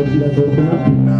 పాడవలసిందిగా కోరుతున్నాం.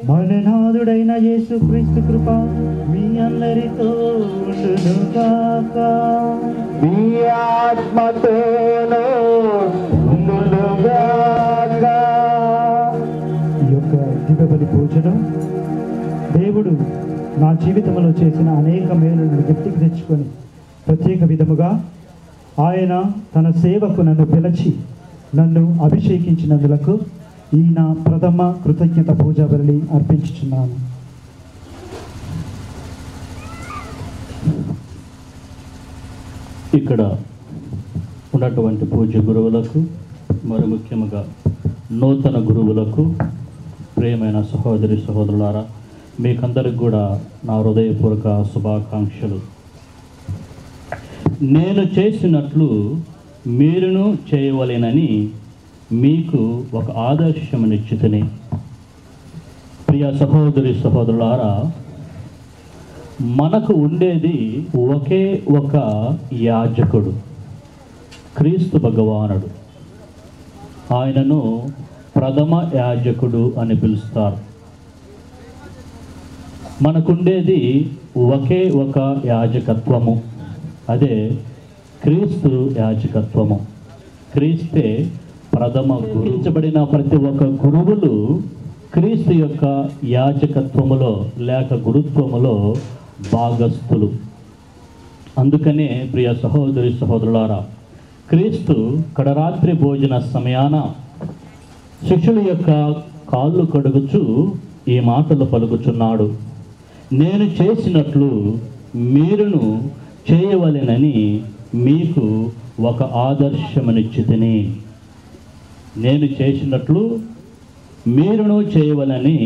మననాథుడైన యేసుక్రీస్తు కృప మీ అందరితో ఉండునుగాక. మీ ఆత్మతోనూ ఉండునుగాక. ఈ యొక్క దివ్యబలి భోజనం దేవుడు నా జీవితంలో చేసిన అనేక మేలులను గుర్తుకు తెచ్చుకొని ప్రత్యేక విధముగా ఆయన తన సేవకు నన్ను పిలిచి నన్ను అభిషేకించినందులకు ఈ నా ప్రథమ కృతజ్ఞత పూజా బలి అర్పించుచున్నాను. ఇక్కడ ఉన్నటువంటి పూజ్య గురువులకు మరి ముఖ్యంగా నూతన గురువులకు ప్రియమైన సహోదరి సహోదరులారా, మీకందరికి కూడా నా హృదయపూర్వక శుభాకాంక్షలు. నేను చేసినట్లు మీరును చేయవలెనని మీకు ఒక ఆదర్శమునిచ్చితిని. ప్రియ సహోదరి సహోదరులారా, మనకు ఉండేది ఒకే ఒక యాజకుడు, క్రీస్తు భగవానుడు. ఆయనను ప్రథమ యాజకుడు అని పిలుస్తారు. మనకుండేది ఒకే ఒక యాజకత్వము, అదే క్రీస్తు యాజకత్వము. క్రీస్తే ప్రథమ గురించబడిన ప్రతి ఒక్క గురువులు క్రీస్తు యొక్క యాజకత్వములో లేక గురుత్వములో భాగస్థులు. అందుకనే ప్రియ సహోదరి సహోదరులారా, క్రీస్తు కడరాత్రి భోజన సమయాన శిష్యుల యొక్క కాళ్ళు కడుగుచు ఈ మాటలు పలుకుచున్నాడు. నేను చేసినట్లు మీరును చేయవలెనని మీకు ఒక ఆదర్శమునిచ్చితిని. నేను చేసినట్లు మీరును చేయవలని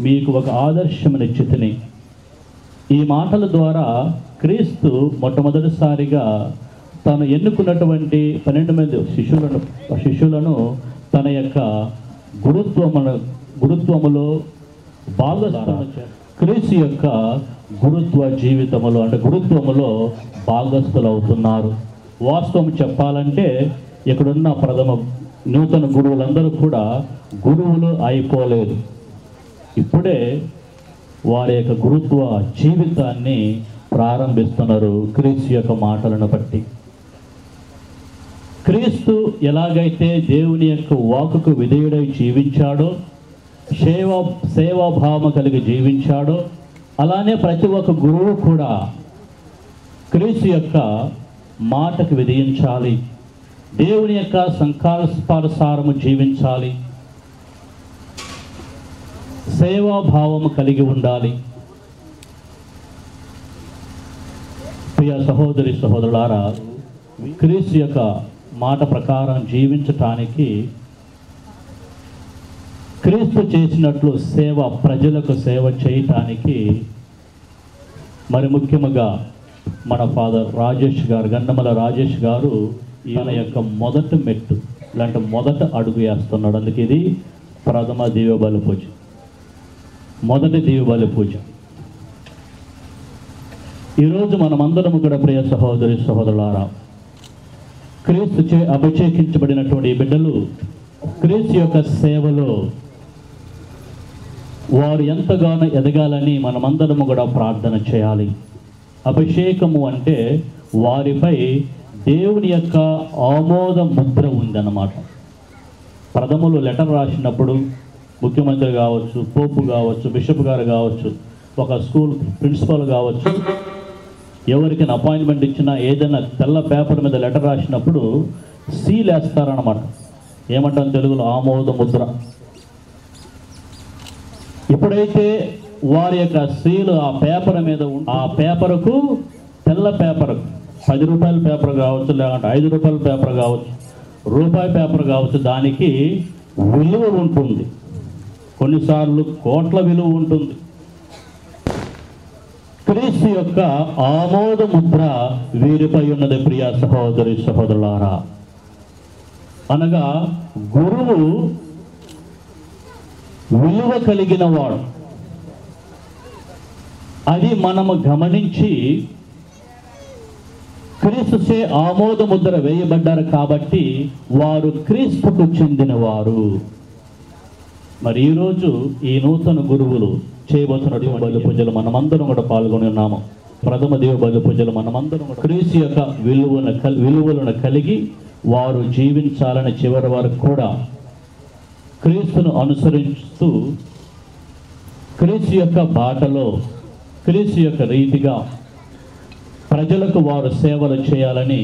మీకు ఒక ఆదర్శమునిచ్చితిని. ఈ మాటల ద్వారా క్రీస్తు మొట్టమొదటిసారిగా తాను ఎన్నుకున్నటువంటి 12 మంది శిష్యులను తన యొక్క గురుత్వములో భాగస్వాములు క్రీస్తు యొక్క గురుత్వ జీవితములో అంటే గురుత్వములో భాగస్థులు అవుతున్నారు. వాస్తవం చెప్పాలంటే ఇక్కడున్న నూతన గురువులందరూ కూడా గురువులు అయిపోలేదు. ఇప్పుడే వారి యొక్క గురుత్వ జీవితాన్ని ప్రారంభిస్తున్నారు క్రీస్తు యొక్క మాటలను బట్టి. క్రీస్తు ఎలాగైతే దేవుని యొక్క వాక్కుకు విధేయుడై జీవించాడో, సేవాభావం కలిగి జీవించాడో, అలానే ప్రతి ఒక్క గురువు కూడా క్రీస్తు యొక్క మాటకు విధించాలి, దేవుని యొక్క సంకల్పానుసారము జీవించాలి, సేవాభావము కలిగి ఉండాలి. ప్రియ సహోదరి సహోదరులారా, క్రీస్తు యొక్క మాట ప్రకారం జీవించటానికి క్రీస్తు చేసినట్లు ప్రజలకు సేవ చేయటానికి మరి ముఖ్యముగా మన ఫాదర్ రాజేష్ గారు, గండమల రాజేష్ గారు ఈయన యొక్క మొదటి మెట్టు ఇలాంటి మొదట అడుగు వేస్తున్నాడు. అందుకే ఇది ప్రథమ దీవబలి పూజ, మొదటి దీవబలి పూజ. ఈరోజు మనమందరము కూడా ప్రియ సహోదరి సహోదరులారా, క్రీస్తు అభిషేకించబడినటువంటి బిడ్డలు క్రీస్తు యొక్క సేవలో వారు ఎంతగానో ఎదగాలని మనమందరము కూడా ప్రార్థన చేయాలి. అభిషేకము అంటే వారిపై దేవుని యొక్క ఆమోద ముద్ర ఉందన్నమాట. ప్రథమలు లెటర్ రాసినప్పుడు ముఖ్యమంత్రి కావచ్చు, పోపు కావచ్చు, బిషప్ గారు కావచ్చు, ఒక స్కూల్ ప్రిన్సిపల్ కావచ్చు, ఎవరికైనా అపాయింట్మెంట్ ఇచ్చినా ఏదైనా తెల్ల పేపర్ మీద లెటర్ రాసినప్పుడు సీల్ వేస్తారన్నమాట. ఏమంటాం తెలుగులో? ఆమోద ముద్ర. ఎప్పుడైతే వారి యొక్క సీలు ఆ పేపర్ మీద ఆ పేపర్కు, తెల్ల పేపర్, 10 రూపాయల పేపర్ కావచ్చు, లేకుంటే 5 రూపాయల పేపర్ కావచ్చు, రూపాయి పేపర్ కావచ్చు, దానికి విలువ ఉంటుంది. కొన్నిసార్లు కోట్ల విలువ ఉంటుంది. క్రీస్తు యొక్క ఆమోద ముద్ర వీరిపై ఉన్నది ప్రియ సహోదరి సహోదరులారా. అనగా గురువు విలువ కలిగిన వాడు. అది మనము గమనించి క్రీస్తుచే ఆమోద ముద్ర వేయబడ్డారు కాబట్టి వారు క్రీస్తుకు చెందినవారు. మరి ఈరోజు ఈ నూతన గురువులు చేయబోతున్న బలి పూజలు మనమందరం కూడా పాల్గొని ఉన్నాము. ప్రథమ దేవ బలి పూజలు మనమందరం క్రీస్తు యొక్క విలువలను కలిగి వారు జీవించాలని చివరి వరకు కూడా క్రీస్తును అనుసరిస్తూ క్రీస్తు యొక్క బాటలో, క్రీస్తు యొక్క రీతిగా ప్రజలకు వారు సేవలు చేయాలని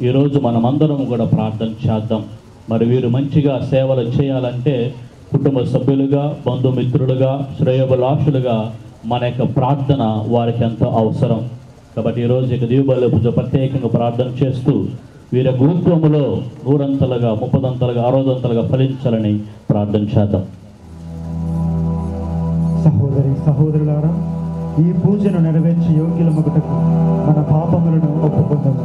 ఈరోజు మనమందరం కూడా ప్రార్థన చేద్దాం. మరి వీరు మంచిగా సేవలు చేయాలంటే కుటుంబ సభ్యులుగా, బంధుమిత్రులుగా, శ్రేయోభిలాషులుగా మన యొక్క ప్రార్థన వారికి ఎంతో అవసరం. కాబట్టి ఈరోజు ఇక దీవబలి పూజ ప్రత్యేకంగా ప్రార్థన చేస్తూ వీరి గురుత్వములో 100 30 60 ఫలించాలని ప్రార్థన చేద్దాం. సహోదరి సహోదరులారా, ఈ పూజను నెరవేర్చి యోగ్యులమగుటకు మన పాపములను ఒప్పుకుందాము.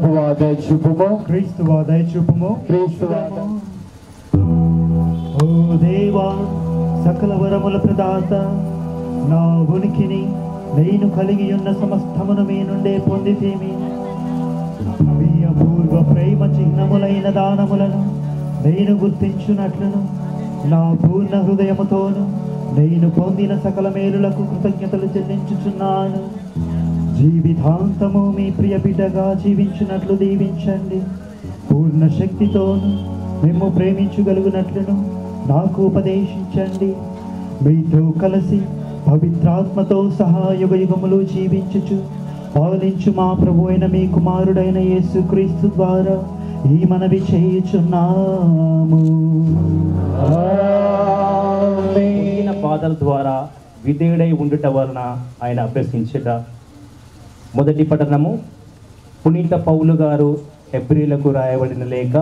ప్రభువా దయచూపుము, క్రీస్తువా దయచూపుము. క్రీస్తువా ఓ దేవా, సకల వరముల ప్రదాత, నా ఉనికిని నేను కలిగి ఉన్న సమస్తమును మీ నుండే పొందితేమి. మీ అపూర్వ ప్రేమ చిహ్నములైన దానములను నేను గుర్తించున్నట్లును నా పూర్ణ హృదయముతోను నేను పొందిన సకల మేలులకు కృతజ్ఞతలు చెల్లించుచున్నాను. జీవితాంతము మీ ప్రియ బిడ్డగా జీవించున్నట్లు దీవించండి. పూర్ణ శక్తితోను మేము ప్రేమించగలుగునట్లును నాకు ఉపదేశించండి. మీతో కలిసి పవిత్రాత్మతో సహా యుగ యుగములు జీవించుచు పాలించు మా ప్రభు అయిన మీ కుమారుడైన యేసుక్రీస్తు ద్వారా ఈ మనవి చేయుచున్నాము. పొందిన బాధల ద్వారా విధేయుడై ఉండుట వలన ఆయన అభ్యసించుట. మొదటి పఠనము పునీత పౌలు గారు హెబ్రీలకు రాయబడిన లేఖ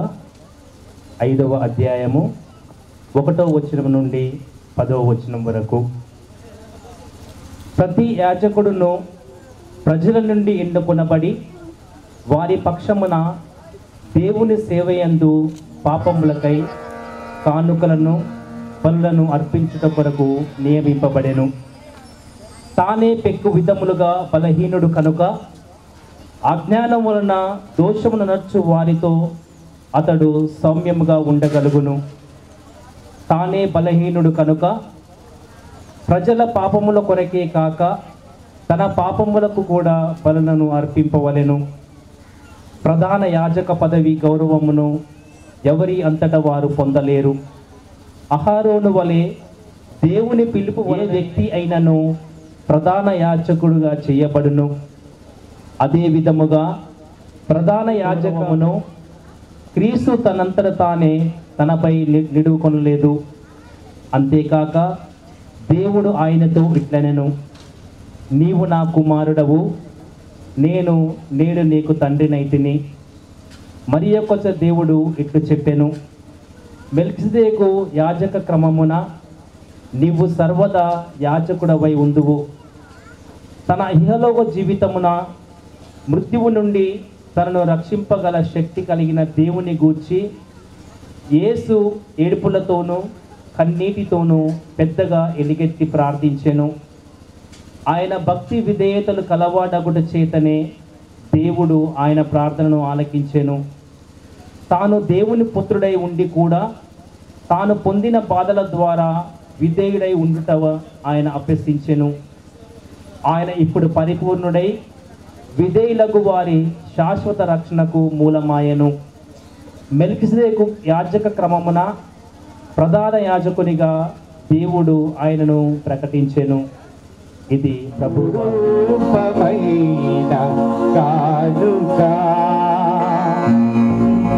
5వ అధ్యాయము 1వ వచనం నుండి 10వ వచనం వరకు. ప్రతి యాజకుడును ప్రజల నుండి ఎన్నుకొనబడి వారి పక్షమున దేవుని సేవయందు పాపములకై కానుకలను పనులను అర్పించుట కొరకు నియమింపబడెను. తానే పెక్కు విధములుగా బలహీనుడు కనుక అజ్ఞానం వలన దోషమును నచ్చు వారితో అతడు సౌమ్యముగా ఉండగలుగును. తానే బలహీనుడు కనుక ప్రజల పాపముల కొరకే కాక తన పాపములకు కూడా బలులను అర్పింపవలెను. ప్రధాన యాజక పదవి గౌరవమును ఎవరి అంతటా వారు పొందలేరు. అహారోను వలె దేవుని పిలుపు ఏ వ్యక్తి అయినను ప్రధాన యాజకుడుగా చేయబడును. అదే విధముగా ప్రధాన యాజకమును క్రీస్తు తనంతట తానే తనపై నిడుకొనలేదు. అంతేకాక దేవుడు ఆయనతో ఇట్లనెను, నీవు నా కుమారుడవు, నేను నేడు నీకు తండ్రినైతిని. మరి యొక్క దేవుడు ఇట్లు చెప్పెను, మెల్కిసెదెకు యాజక క్రమమున నీవు సర్వదా యాజకుడవై ఉందువు. తన ఇహలోక జీవితమున మృత్యువు నుండి తనను రక్షింపగల శక్తి కలిగిన దేవుని గూర్చి యేసు ఏడుపులతోనూ కన్నీటితోనూ పెద్దగా ఎలుగెత్తి ప్రార్థించెను. ఆయన భక్తి విధేయతలు కలవాడగుట చేతనే దేవుడు ఆయన ప్రార్థనను ఆలకించెను. తాను దేవుని పుత్రుడై ఉండి కూడా తాను పొందిన బాధల ద్వారా విధేయుడై ఉండుట ఆయన అభ్యసించెను. ఆయన ఇప్పుడు పరిపూర్ణుడై విధేయులకు వారి శాశ్వత రక్షణకు మూలమాయను. మెల్కిసెదెకు యాజక క్రమమున ప్రధాన యాజకునిగా దేవుడు ఆయనను ప్రకటించెను. ఇది ప్రభువు రూపమైన కానుక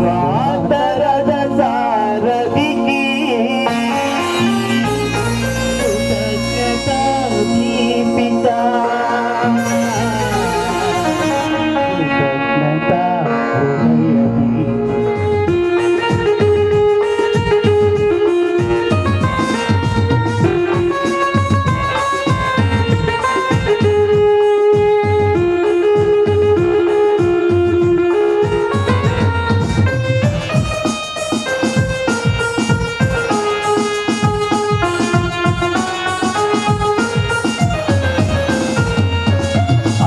వాదరద సారథికి కృతజ్ఞత దీపిత కృతజ్ఞత హృదయది.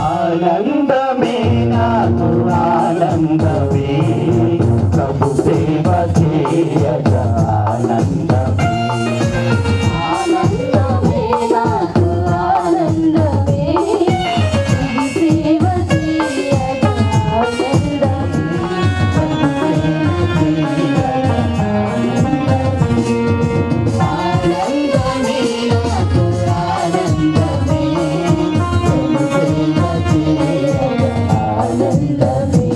ఆనందమే నాకు ఆనందమే, ప్రభు సేవ చేయగ ఆనందమే. ఆనందమే నాకు ఆనందమే, ప్రభు సేవ చేయగ ఆనందమే, ప్రభు సేవ చేయగ ఆనందమే. ఆనందమే నాకు ఆనందమే, ప్రభు సేవ చేయగ ఆనందమే.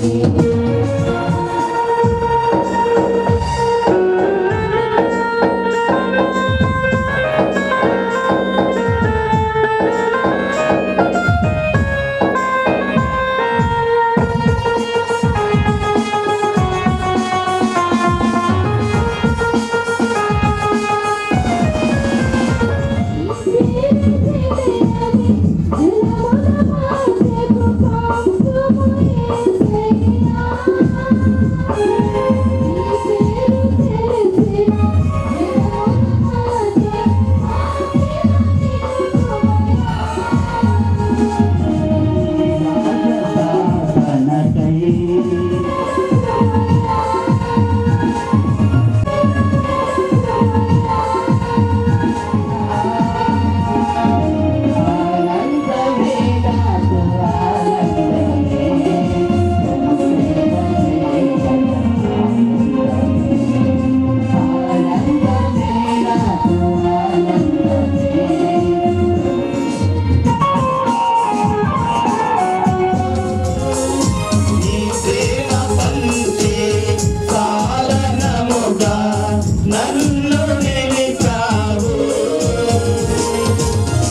నన్ను నిలిచావు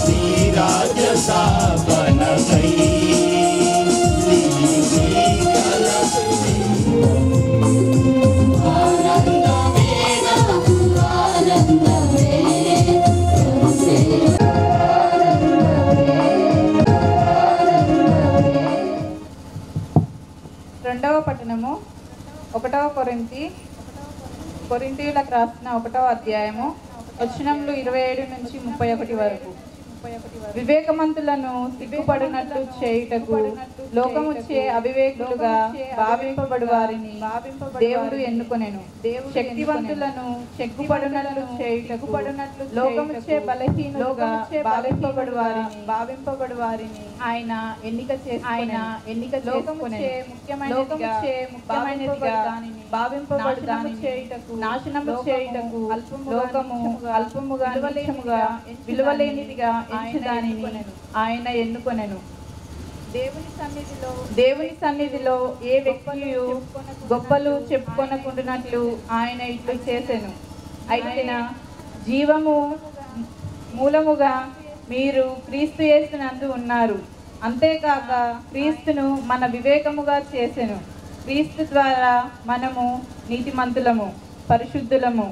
నీ రాజ్య స్థాపనకై ఆనందమే నాకు ఆనందమే ప్రభు సేవ రెండవ పట్టణము 1వ కొరింథీయులకు రాసిన 1వ అధ్యాయము వచనములు 27 నుంచి 31 వరకు. వివేకమంతులను సిగ్గుపడినట్లు చేయుటకు లోకముచ్చే అవివేకులుగా భావింపబడు వారిని దేవుడు ఎన్నుకొనెను. శక్తివంతులను సిగ్గుపడినట్లు చేయుటకు లోకముచ్చే బలహీనులుగా భావింపబడు వారిని ఆయన ఎన్నిక చేసుకొనెను. ముఖ్యమైనదిగా భావింపబడు దానిని నాశనము చేయుటకు అల్పముగా నీచముగా విలువలేనిదిగా ఎంచి దానిని ఆయన ఎన్నుకొనెను. దేవుని సన్నిధిలో ఏ వ్యక్తియు గొప్పలు చెప్పుకొనకుండునట్లు ఆయన ఇట్లు చేసెను. ఆయన జీవము మూలముగా మీరు క్రీస్తు యేసునందు ఉన్నారు. అంతేకాక క్రీస్తును మన వివేకముగా చేసెను. క్రీస్తు ద్వారా మనము నీతిమంతులము, పరిశుద్ధులము,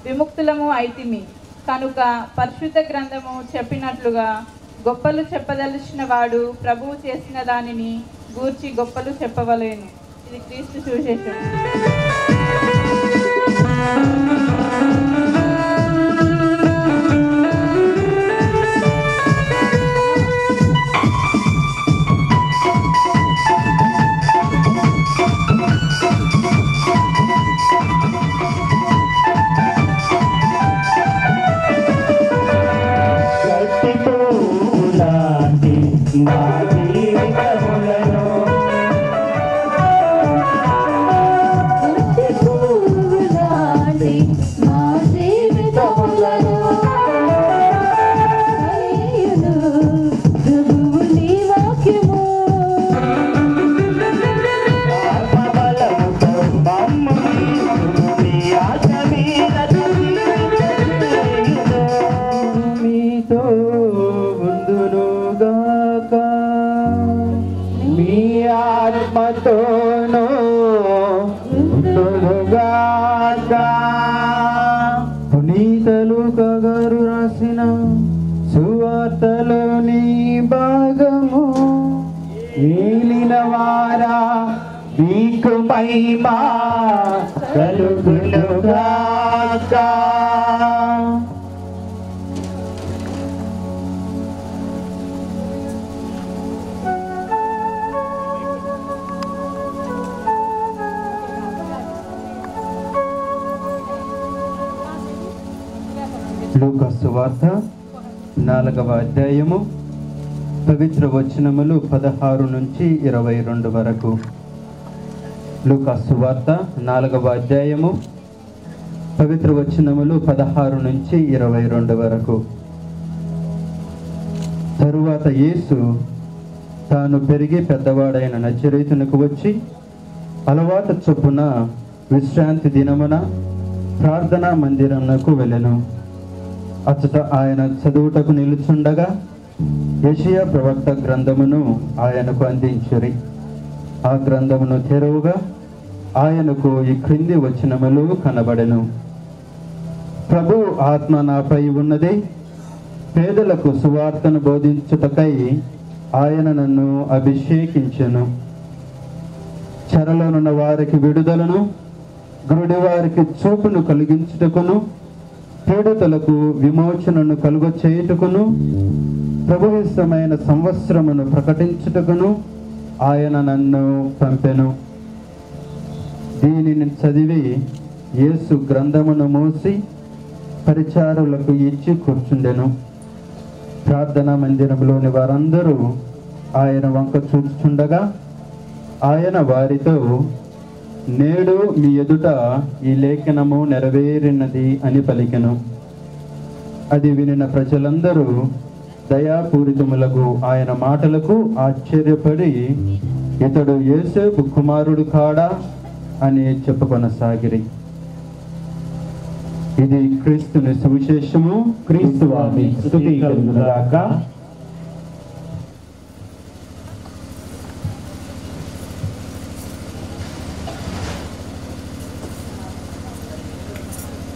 విముక్తులము అయితిమి. కనుక పరిశుద్ధ గ్రంథము చెప్పినట్లుగా గొప్పలు చెప్పదలిచిన వాడు ప్రభువు చేసిన దానిని గూర్చి గొప్పలు చెప్పవలేను. ఇది క్రీస్తు సువిశేషం. గట్టిపోలాంటి నా జీవితములను పువ్వులాంటి నా జీవితములను హరియును ప్రభువు నీ వాక్యము ఆత్మబలముతో మమ్ము నీ ఆశ మీద నిలిచెను. మీతో ఉందునుగాక మీ ఆత్మతోనూ ఉందునుగాక. పునీత లూకా గారు రాసిన సువార్తలోని భాగము. ఏలిన వారా మీకు మహిమా కలుగునుగాక. లూకా సువార్త 4వ అధ్యాయము పవిత్ర వచనములు 16 నుంచి 22 వరకు. లూకా సువార్త 4వ అధ్యాయము పవిత్ర వచనములు 16 నుంచి 22 వరకు. తరువాత యేసు తాను పెరిగి పెద్దవాడైన నజరేతునకు వచ్చి అలవాటు చొప్పున విశ్రాంతి దినమున ప్రార్థనా మందిరమునకు వెళ్ళెను. అచ్చట ఆయన చదువుటకు నిలుచుండగా యెషయా ప్రవక్త గ్రంథమును ఆయనకు అందించిరి. ఆ గ్రంథమును తెరవుగా ఆయనకు ఈ క్రింది వచనములు కనబడెను. ప్రభు ఆత్మ నాపై ఉన్నది, పేదలకు సువార్తను బోధించుటకై ఆయన నన్ను అభిషేకించెను. చెరలోనున్న వారికి విడుదలను, గురుడి వారికి చూపును కలిగించుటకును, పీడితులకు విమోచనను కలుగచేయుటకును, ప్రభువిష్టమైన సంవత్సరమును ప్రకటించుటకును ఆయన నన్ను పంపెను. దీనిని చదివి యేసు గ్రంథమును మూసి పరిచారులకు ఇచ్చి కూర్చుండెను. ప్రార్థనా మందిరంలోని వారందరూ ఆయన వంక చూచుచుండగా ఆయన వారితో, నేడు మీ ఎదుట ఈ లేఖనము నెరవేరినది అని పలికెను. అది వినిన ప్రజలందరూ దయాపూరితములకు ఆయన మాటలకు ఆశ్చర్యపడి, ఇతడు యోసేపు కుమారుడు కాడా అని చెప్పుకొనసాగిరి. ఇది క్రీస్తుని సువిశేషము. క్రీస్తు వారి స్తుతి కలుగునుగాక.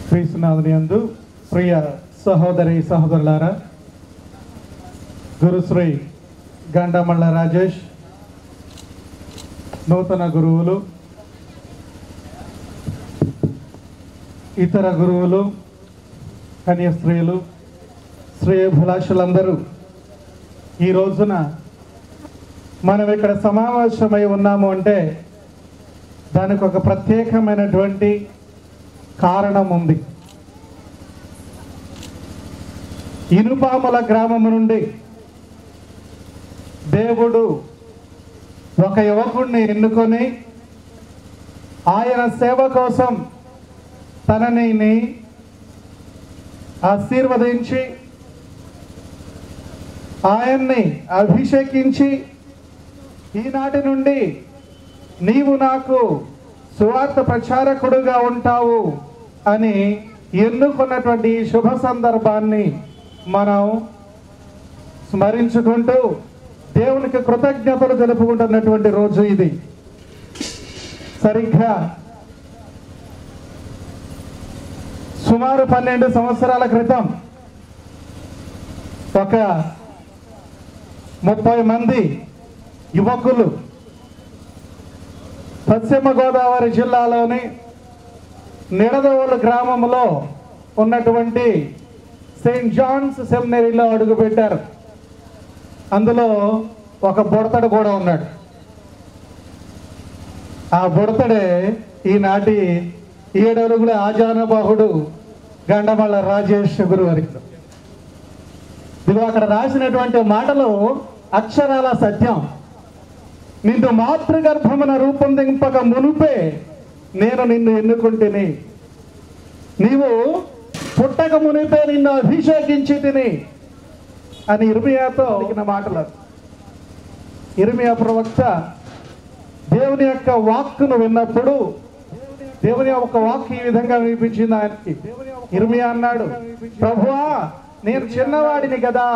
క్రీస్తునాథుని యందు ప్రియ సహోదరి సహోదరులారా, గురుశ్రీ గండమళ్ళ రాజేష్, నూతన గురువులు, ఇతర గురువులు, కన్యాస్త్రీలు, శ్రేయోభిలాషులందరూ ఈ రోజున మనం ఇక్కడ సమావేశమై ఉన్నాము అంటే దానికి ఒక ప్రత్యేకమైనటువంటి కారణం ఉంది. ఇనుపాముల గ్రామం నుండి దేవుడు ఒక యువకుడిని ఎన్నుకొని ఆయన సేవ కోసం తనని ఆశీర్వదించి ఆయన్ని అభిషేకించి ఈనాటి నుండి నీవు నాకు సువార్త ప్రచారకుడుగా ఉంటావు అని ఎన్నుకున్నటువంటి ఈ శుభ సందర్భాన్ని మనం స్మరించుకుంటూ దేవునికి కృతజ్ఞతలు తెలుపుకుంటున్నటువంటి రోజు ఇది. సరిగ్గా సుమారు 12 సంవత్సరాల క్రితం ఒక 30 మంది యువకులు పశ్చిమ గోదావరి జిల్లాలోని నిడదవోలు గ్రామంలో ఉన్నటువంటి సెయింట్ జాన్స్ సెమినరీలో అడుగుపెట్టారు. అందులో ఒక బుడతడు కూడా ఉన్నాడు. ఆ బుడతడే ఈనాటి 7 అడుగుల ఆజానబాహుడు గండమళ్ళ రాజేష్ గురువారికి. ఇది అక్కడ రాసినటువంటి మాటలు అక్షరాల సత్యం. నిన్ను మాతృగర్భమున రూపొందింపక మునుపే నేను నిన్ను ఎన్నుకుంటుని, నీవు పుట్టక మునిపే నిన్ను అభిషేకించి తిని అని ఇర్మియాతో అడిగిన మాటలు. ఇర్మియా ప్రవక్త దేవుని యొక్క వాక్కును విన్నప్పుడు దేవుని యొక్క వాక్ ఈ విధంగా వినిపించింది ఆయనకి. ఇర్మియా అన్నాడు, ప్రభువా నేను చిన్నవాడిని కదా.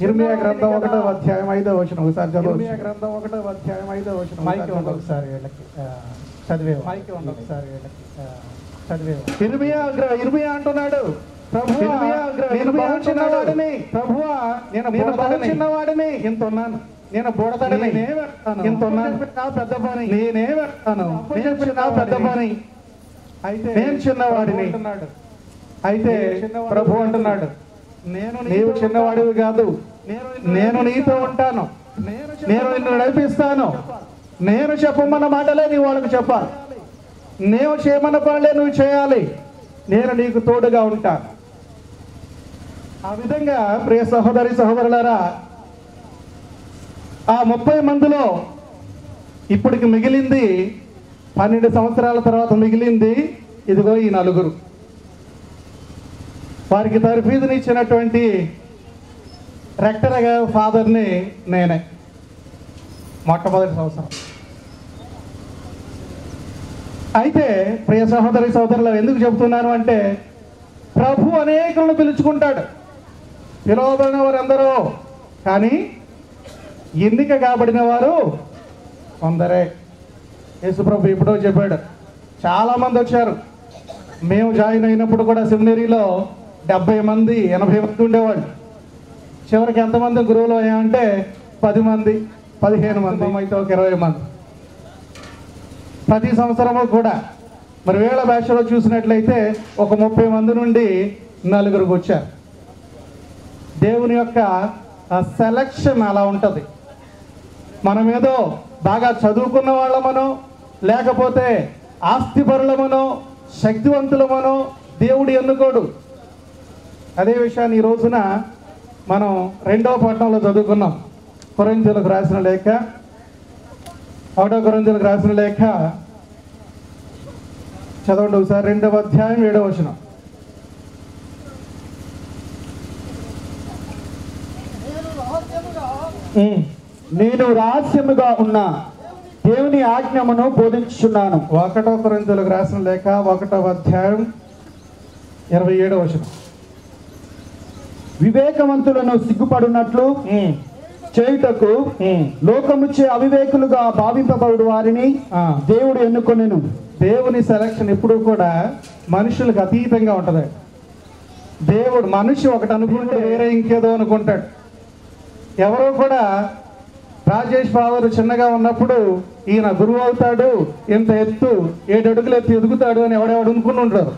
ఇర్మియా గ్రంథం 1వ అధ్యాయం 5వ వచనం ఒకసారి చదువు. ఇర్మియా గ్రంథం 1వ అధ్యాయం 5వ వచనం. మైక్ ఒకసారి వీళ్ళకి చదివేవా? మైక్ ఒకసారి వీళ్ళకి చదివేవా? ఇర్మియా అంటున్నాడు, ప్రభువా నేను బహు చిన్నవాడిని, ప్రభువా నేను బహు చిన్నవాడిని, ఇంత ఉన్నాను, నేను బుడతడిని, ఇంత ఉన్నాను, నా పెద్ద పని నేనేమంటాను, నా పెద్ద పని, అయితే నేను చిన్నవాడిని. అయితే ప్రభు అంటున్నాడు, నీవు చిన్నవాడివి కాదు, నేను నీతో ఉంటాను, నేను నిన్ను నడిపిస్తాను, నేను చెప్పమన్న మాటలే నీ వాళ్ళకి చెప్పాలి, నేను చేయమన్న పనులే నువ్వు చేయాలి, నేను నీకు తోడుగా ఉంటాను. ఆ విధంగా ప్రియ సహోదరి సహోదరులారా, ఆ 30 మందిలో ఇప్పటికి మిగిలింది 12 సంవత్సరాల తర్వాత మిగిలింది ఇదిగో ఈ 4. వారికి తర్ఫీదునిచ్చినటువంటి రెక్టర్ ఫాదర్ని నేనే మొట్టమొదటి సంవత్సరం. అయితే ప్రియ సహోదరి సహోదరులు ఎందుకు చెబుతున్నాను అంటే, ప్రభు అనేకులను పిలుచుకుంటాడు, పిలువబడిన వారందరూ, కానీ ఎన్నిక కాబడిన వారు కొందరే. యేసుప్రభు ఎప్పుడో చెప్పాడు, చాలామంది వచ్చారు. మేము జాయిన్ అయినప్పుడు కూడా సెమినరీలో 70 మంది 80 మంది ఉండేవాళ్ళు. చివరికి ఎంతమంది గురువులు అయ్యామంటే 10 మంది 15 మంది, అయితే ఒక 20 మంది. ప్రతి సంవత్సరము కూడా మరి వేళ భాషలో చూసినట్లయితే ఒక 30 మంది నుండి 4 వచ్చారు. దేవుని యొక్క సెలక్షన్ అలా ఉంటుంది. మనం ఏదో బాగా చదువుకున్న వాళ్ళమనో లేకపోతే ఆస్తిపరులమనో శక్తివంతులమనో దేవుడు ఎన్నుకోడు. అదే విషయాన్ని ఈ రోజున మనం 2వ పట్టణంలో చదువుకున్నాం. కొరింథీయులకు రాసిన లేఖ, 1వ కొరింథీయులకు రాసిన లేఖ చదవండి ఒకసారి. 2వ అధ్యాయం 7వ వచనం. నేను రహస్యముగా ఉన్న దేవుని ఆజ్ఞమును బోధించుచున్నాను. 1 కొరింథీయులకు రాసిన లేఖ 1వ అధ్యాయం 27వ వచనం. వివేకవంతులను సిగ్గుపడినట్లు చేయుటకు లోకముచే అవివేకులుగా భావింపబడు వారిని దేవుడు ఎన్నుకొనెను. దేవుని సెలక్షన్ ఎప్పుడు కూడా మనుషులకు అతీతంగా ఉంటుంది. దేవుడు మనిషి ఒకటి అనుకుంటే వేరే ఇంకేదో అనుకుంటాడు. ఎవరో కూడా రాజేష్ బాబు చిన్నగా ఉన్నప్పుడు ఈయన గురువు అవుతాడు, ఇంత ఎత్తు 7 అడుగులు ఎత్తు ఎదుగుతాడు అని ఎవడెవడు అనుకుని ఉంటారు.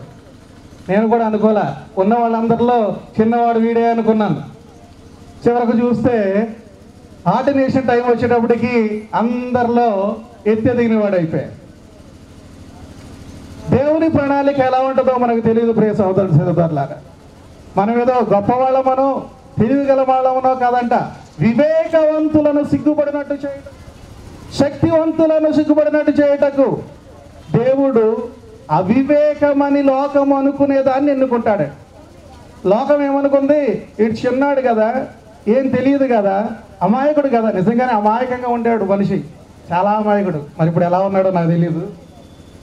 నేను కూడా అనుకోలే. ఉన్న వాళ్ళందరిలో చిన్నవాడు వీడే అనుకున్నాను. చివరకు చూస్తే ఆర్డినేషన్ టైం వచ్చేటప్పటికి అందరిలో ఎత్తెదిగినవాడు అయిపోయాడు. దేవుని ప్రణాళిక ఎలా ఉంటుందో మనకు తెలియదు. ప్రియ సోదరుడు సోదరులారా, మనం ఏదో గొప్పవాళ్ళమనో తెలివిగల వాళ్ళమనో కాదంట. వివేకవంతులను సిగ్గుపడినట్టు చేయటం, శక్తివంతులను సిగ్గుపడినట్టు చేయటకు దేవుడు అవివేకమని లోకం అనుకునేదాన్ని ఎన్నుకుంటాడు. లోకం ఏమనుకుంది, ఇటు చిన్నాడు కదా, ఏం తెలియదు కదా, అమాయకుడు కదా. నిజంగానే అమాయకంగా ఉండేవాడు మనిషి, చాలా అమాయకుడు. మరి ఇప్పుడు ఎలా ఉన్నాడో నాకు తెలియదు.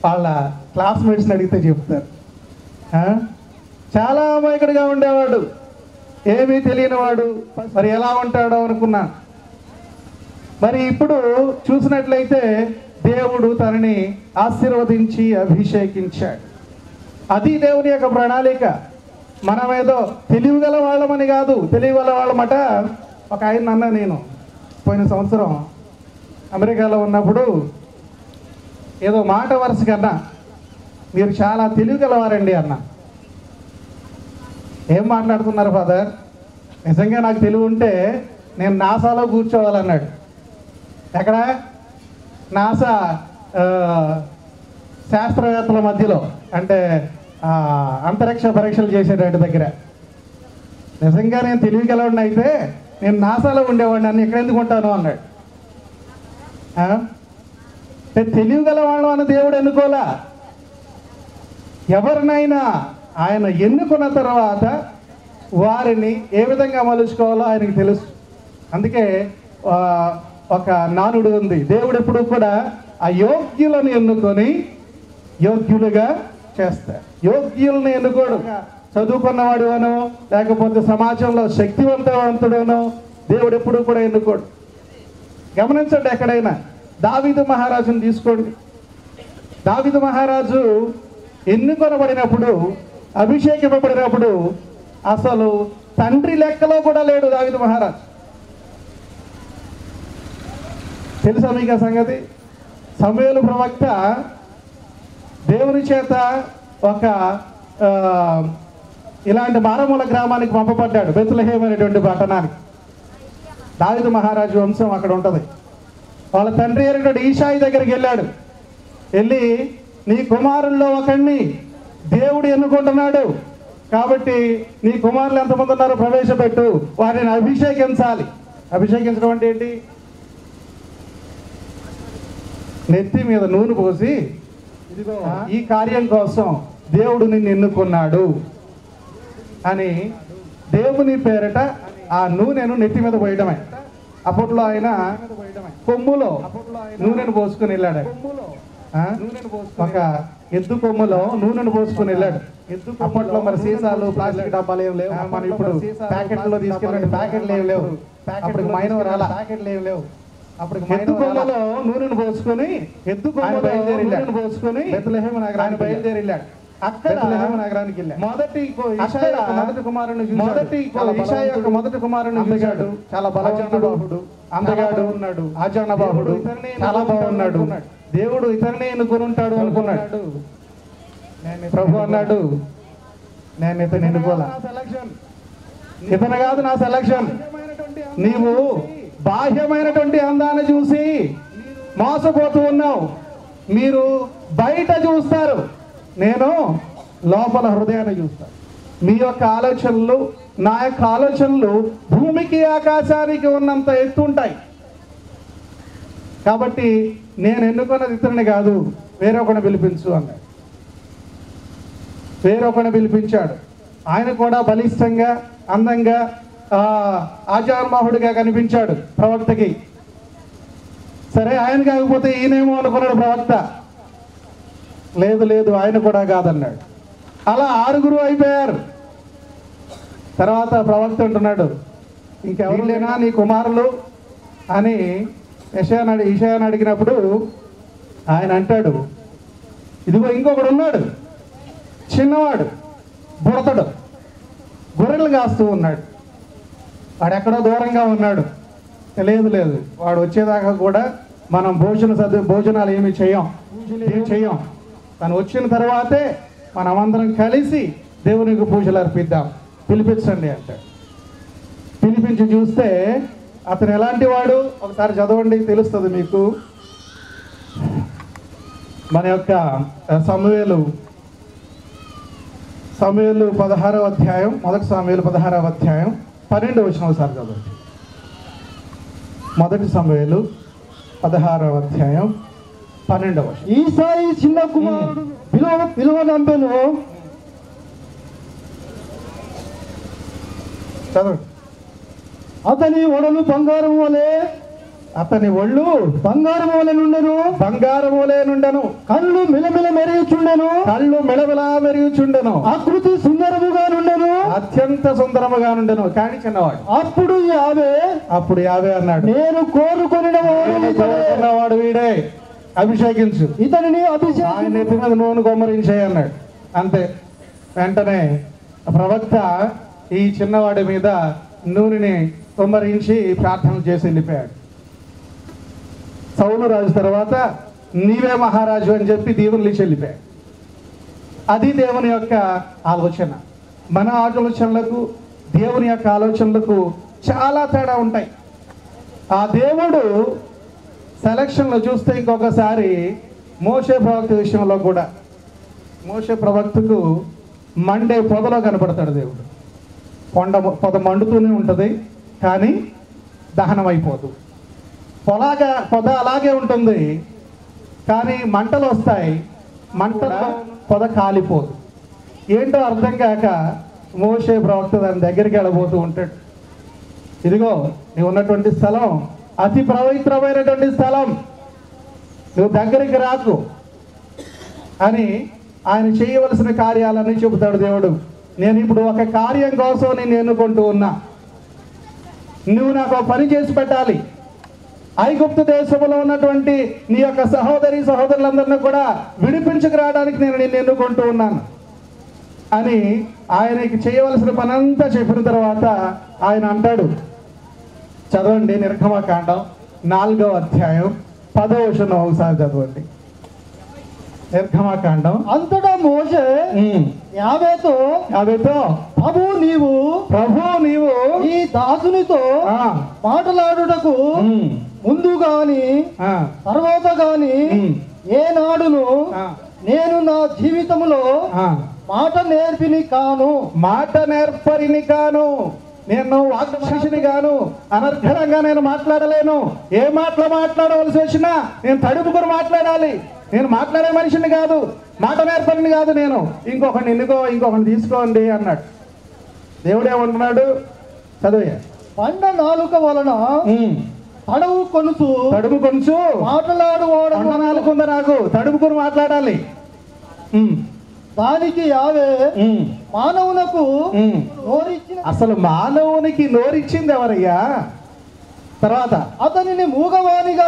వాళ్ళ క్లాస్మేట్స్ని అడిగితే చెప్తారు. చాలా అమాయకుడిగా ఉండేవాడు, ఏమీ తెలియనివాడు. మరి ఎలా ఉంటాడో అనుకున్నా. మరి ఇప్పుడు చూసినట్లయితే దేవుడు తనని ఆశీర్వదించి అభిషేకించాడు. అది దేవుని యొక్క ప్రణాళిక. మనమేదో తెలివిగల వాళ్ళమని కాదు. తెలివిగల వాళ్ళమట. ఒక ఆయన అన్న, నేను పోయిన సంవత్సరం అమెరికాలో ఉన్నప్పుడు ఏదో మాట వరుస కన్నా, మీరు చాలా తెలివిగలవారండి అన్న. ఏం మాట్లాడుతున్నారు ఫాదర్? నిజంగా నాకు తెలివి ఉంటే నేను నాసాలో కూర్చోవాలన్నాడు. ఎక్కడ? నాసా శాస్త్రవేత్తల మధ్యలో, అంటే అంతరిక్ష పరీక్షలు చేసేటట్టు దగ్గర. నిజంగా నేను తెలివిగలవాడిని అయితే నేను నాసాలో ఉండేవాడిని, నన్ను ఎక్కడ ఎందుకు ఉంటాను అన్నాడు. తెలివిగలవాడు అని దేవుడు ఎన్నుకోలా. ఎవరినైనా ఆయన ఎన్నుకున్న తర్వాత వారిని ఏ విధంగా మలుచుకోవాలో ఆయనకి తెలుసు. అందుకే ఒక నానుడు ఉంది, దేవుడు ఎప్పుడు కూడా అయోగ్యులను ఎన్నుకొని యోగ్యులుగా చేస్తాడు. యోగ్యులను ఎన్నుకోడు చదువుకున్నవాడు అనో లేకపోతే సమాజంలో శక్తివంతవంతుడనో దేవుడు ఎప్పుడు కూడా ఎన్నుకోడు. గమనించండి, ఎక్కడైనా దావీదు మహారాజును తీసుకోండి. దావీదు మహారాజు ఎన్నుకొనబడినప్పుడు, అభిషేకింపబడినప్పుడు అసలు తండ్రి లెక్కలో కూడా లేడు దావీదు మహారాజు. తెలుసా మీకు ఆ సంగతి? సమూయేలు ప్రవక్త దేవుని చేత ఒక ఇలాంటి మారుమూల గ్రామానికి పంపబడ్డాడు, బెత్లెహేమ్ అనేటువంటి పట్టణానికి. దావీదు మహారాజు వంశం అక్కడ ఉంటుంది. వాళ్ళ తండ్రి అయినటువంటి ఈషాయి దగ్గరికి వెళ్ళాడు. వెళ్ళి, నీ కుమారుల్లో ఒకడిని దేవుడు ఎన్నుకుంటున్నాడు కాబట్టి నీ కుమారులు ఎంతమంది ఉన్నారో ప్రవేశపెట్టు, వారిని అభిషేకించాలి. అభిషేకించడం అంటే ఏంటి? నెత్తి మీద నూనె పోసి, ఇదిగో ఈ కార్యం కోసం దేవుడు నిన్ను ఎన్నుకున్నాడు అని దేవుని పేరట ఆ నూనెను నెత్తి మీద పోయడమే. అప్పట్లో ఆయన కొమ్ములో నూనెను పోసుకుని వెళ్ళాడు. ఒక ఎద్దు కొమ్ములో నూనెను పోసుకుని వెళ్ళాడు. అప్పట్లో మరి సీసాలు, ప్లాస్టిక్ డబ్బాలు ఏం లేవు. మనం ఇప్పుడు ప్యాకెట్లో తీసుకెళ్ళండి, ప్యాకెట్లు ఏం లేవు. అప్పుడు మైనవ రాలా, ప్యాకెట్లు ఏం లేవు. అప్పుడు ఎద్దు కొమ్మలో నూనెను పోసుకొని బయలుదేరి పోసుకొని బెత్లెహేము నగరానికి బయలుదేరి వెళ్ళాడు. అక్కడ నగరానికి వెళ్ళాడు. మొదటి కుమారుని చూశాడు. చాలా బలవంతుడు, అందగాడు ఉన్నాడు, ఆజానబాహుడు, చాలా బాగున్నాడు. దేవుడు ఇతరునే ఎన్నుకొని ఉంటాడు అనుకున్నాడు. ప్రభు అన్నాడు, నేను ఇతను ఎన్నుకోలే, ఇతను కాదు నా సెలక్షన్. నీవు బాహ్యమైనటువంటి అందాన్ని చూసి మోసపోతూ ఉన్నావు. మీరు బయట చూస్తారు, నేను లోపల హృదయాన్ని చూస్తాను. మీ యొక్క ఆలోచనలు, నా యొక్క ఆలోచనలు భూమికి ఆకాశానికి ఉన్నంత ఎత్తు ఉంటాయి. కాబట్టి నేను ఎన్నుకున్నది ఇతరుని కాదు, వేరొకరిని పిలిపించు అన్నాడు. వేరొకరిని పిలిపించాడు. ఆయన కూడా బలిష్టంగా, అందంగా, ఆజానుబాహుడిగా కనిపించాడు ప్రవక్తకి. సరే ఆయన కాకపోతే ఈయనేమో అనుకున్నాడు ప్రవక్త. లేదు లేదు ఆయన కూడా కాదన్నాడు. అలా 6 అయిపోయారు. తర్వాత ప్రవక్త అంటున్నాడు, ఇంకెవరు లేనా నీ కుమారులు అని యెషయాను అడిగినప్పుడు ఆయన అంటాడు, ఇదిగో ఇంకొకడు ఉన్నాడు, చిన్నవాడు, బుడతడు, గొర్రెలు కాస్తూ ఉన్నాడు. వాడు ఎక్కడో దూరంగా ఉన్నాడు. లేదు లేదు వాడు వచ్చేదాకా కూడా మనం భోజనాలు ఏమి చేయం. తను వచ్చిన తర్వాతే మనమందరం కలిసి దేవునికి పూజలు అర్పిద్దాం, పిలిపించండి అంటాడు. పిలిపించి చూస్తే అతను ఎలాంటి వాడు ఒకసారి చదవండి, తెలుస్తుంది మీకు. మన యొక్క సమూయేలు 16వ అధ్యాయం, 1 సమూయేలు 16వ అధ్యాయం 12వ వచనం ఒకసారి చదవండి. 1 సమూయేలు 16వ అధ్యాయం 12వ వచనం. ఈసాయి చిన్న కుమారుడు పిలువనంపెను. చదవండి. అతని ఒడలు బంగారం వలె, అతని ఒళ్ళు బంగారం వలె నుండెను, కళ్ళు మిలమిల మెరుగుచుండెను, ఆకృతి సుందరముగా నుండెను, అత్యంత సుందరముగా నుండెను. కానీ చిన్నవాడు. అప్పుడు యావే అన్నాడు, నేను కోరుకున్నవాడు వీడే, అభిషేకించు, ఇతనిని ఆయన నెత్తి మీద నూనె కొమ్మరించే అన్నాడు. అంతే. వెంటనే ప్రవక్త ఈ చిన్నవాడి మీద నూనెని కొమ్మరించి ప్రార్థన చేసి వెళ్ళిపోయాడు. సౌలు రాజు తర్వాత నీవే మహారాజు అని చెప్పి దేవుని లేచి వెళ్ళిపోయాడు. అది దేవుని యొక్క ఆలోచన. మన ఆలోచనలకు దేవుని యొక్క ఆలోచనలకు చాలా తేడా ఉంటాయి. ఆ దేవుడు సెలక్షన్లో చూస్తే ఇంకొకసారి మోషే ప్రవక్త విషయంలో కూడా, మోషే ప్రవక్తకు మండే పొదలో కనపడతాడు దేవుడు. పొద మండుతూనే ఉంటుంది కానీ దహనం అయిపోదు. పొద అలాగే ఉంటుంది కానీ మంటలు వస్తాయి, పొద కాలిపోదు. ఏంటో అర్థం కాక మోషే ప్రవక్త దాని దగ్గరికి వెళ్ళబోతూ ఉంటాడు. ఇదిగో నీవు ఉన్నటువంటి స్థలం అతి పవిత్రమైనటువంటి స్థలం, నువ్వు దగ్గరికి రాకు అని ఆయన చేయవలసిన కార్యాలన్నీ చెబుతాడు దేవుడు. నేను ఇప్పుడు ఒక కార్యం కోసం నేను ఎన్నుకుంటూ ఉన్నా, నువ్వు నాకు పని చేసి పెట్టాలి. ఐగుప్తు దేశంలో ఉన్నటువంటి నీ యొక్క సహోదరులందరినీ కూడా విడిపించుకు రావడానికి నేను నిన్ను ఎన్నుకుంటూ ఉన్నాను అని ఆయనకి చేయవలసిన పనంతా చెప్పిన తర్వాత ఆయన అంటాడు, చదవండి నిర్గమకాండం 4వ అధ్యాయం 10వ వచనం ఒకసారి చదవండి. నిర్గమకాండం. అంతటా మోషే యావేతో ప్రభు నీవు ఈ దాసునితో మాట్లాడుటకు ముందు గాని తర్వాత గాని ఏనాడును నేను నా జీవితంలో మాట నేర్పరిని కాను, నేను వాగ్దాక్షిని గాను, అనర్ఘనంగా నేను మాట్లాడలేను. ఏ మాటలు మాట్లాడవలసి వచ్చినా నేను తడుపుకొని మాట్లాడాలి. నేను మాట్లాడే మనిషిని కాదు, మాట నేర్పరిని కాదు, నేను ఇంకొకరిని తీసుకోండి అన్నాడు. దేవుడేమంటున్నాడు, చదివే. పండ నాలుక వలన తడుము కొనుచు మాట్లాడువాడు నాలుగుందా, నాకు తడుపుకొని మాట్లాడాలి. దానికి యావే మానవులకు నోరిచ్చిన, అసలు మానవునికి నోరిచ్చింది ఎవరయ్యా? తర్వాత అతనిని మూగవానిగా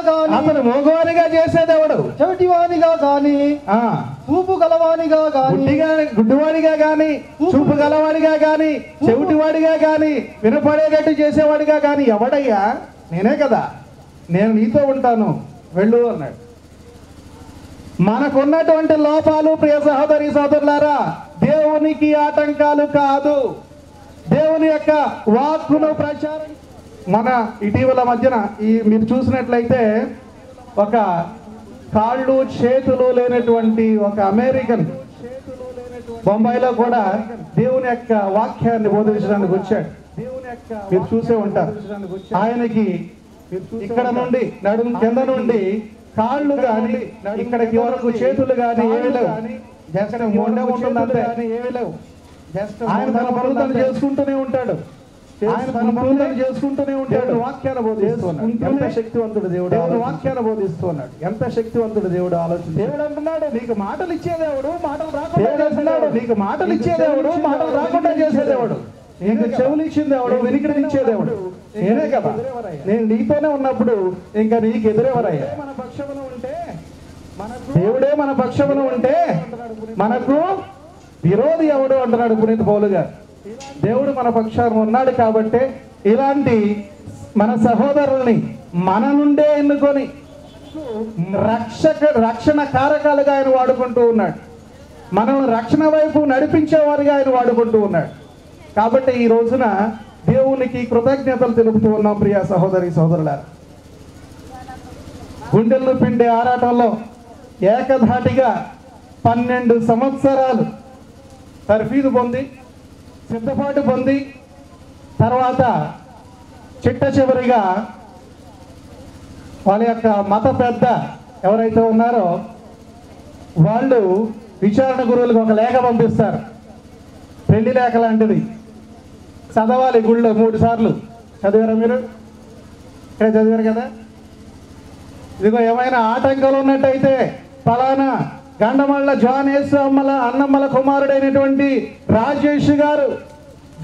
చేసేదేవాడు, చెవిటివానిగా గాని చూపు గలవానిగా గాని, గుడ్డివాడిగా గాని, చూపు గలవాడిగా గాని, చెవిటివాడిగా గాని, వినపడేటట్టు చేసేవాడిగా గాని ఎవడయ్యా? నేనే కదా, నేను నీతో ఉంటాను, వెళ్ళు అన్నాడు. మనకున్నటువంటి లోపాలు ప్రియ సహోదరులారా దేవునికి ఆటంకాలు కాదు. దేవుని యొక్క వాక్కును ప్రచారం. మన ఇటీవల మధ్యన మీరు చూసినట్లయితే ఒక కాళ్ళు చేతులు లేనటువంటి ఒక అమెరికన్ బొంబాయిలో కూడా దేవుని యొక్క వాక్యాన్ని బోధించడానికి వచ్చాడు. మీరు చూసే ఉంటారు. ఆయనకి ఇక్కడ నుండి నడుము కింద నుండి కాళ్ళు కానీ ఇక్కడికి వరకు చేతులు కానీ ఏమీ లేవు, జస్ట్ మొండే ఉంటుంది అంతే, ఏమీ లేవు. ఆయన తన పనులు తను చేసుకుంటూనే ఉంటాడు. ఆయన తన పనులను చేసుకుంటూనే ఉంటాడు. వాక్యాన్ని బోధిస్తున్నాడు. ఎంత శక్తివంతుడు దేవుడు! దేవుడు వాక్యాన్ని బోధిస్తున్నాడు. ఎంత శక్తివంతుడు దేవుడు! ఆలోచన. దేవుడు అంటున్నాడు నీకు మాటలు ఇచ్చే దేవుడు, మాటలు రాకుండా అంటున్నాడు నీకు మాటలు ఇచ్చే దేవుడు, మాటలు రాకుండా చేసే దేవుడు. నీకు చెవులు ఇచ్చిన దేవుడు, వెనుకడిని ఇచ్చే దేవుడు నేనే కదా. నేను నీతోనే ఉన్నప్పుడు ఇంకా నీకు ఎదురెవరయ్యా? మన పక్షమున ఉంటే దేవుడే మన పక్షమున ఉంటే మనకు విరోధి ఎవడు అంటున్నాడు పునీత పౌలు గారు. దేవుడు మన పక్షాన ఉన్నాడు కాబట్టి ఇలాంటి మన సహోదరుల్ని మన నుండే ఎన్నుకొని రక్షణ కారకాలుగా ఆయన వాడుకుంటూ ఉన్నాడు. మనల్ని రక్షణ వైపు నడిపించేవారిగా ఆయన వాడుకుంటూ ఉన్నాడు. కాబట్టి ఈ రోజున దేవునికి కృతజ్ఞతలు తెలుపుతూ ఉన్నాం. ప్రియ సహోదరి సహోదరులారా, గుండెలను పిండే ఆరాటంలో ఏకధాటిగా 12 సంవత్సరాలు తర్ఫీదు పొంది సిద్ధపాటు పొంది తర్వాత చిట్ట చివరిగా వాళ్ళ యొక్క మత పెద్ద ఎవరైతే ఉన్నారో వాళ్ళు విచారణ గురువులకు ఒక లేఖ పంపిస్తారు. పెళ్లి లేఖ లాంటిది. చదవాలి గుళ్ళో 3 సార్లు. చదివారా మీరు? ఇక్కడ చదివారు కదా. ఇదిగో ఏమైనా ఆటంకాలు ఉన్నట్టయితే ఫలానా గండమల్ల జానేసు అన్నమ్మల కుమారుడైనటువంటి రాజేష్ గారు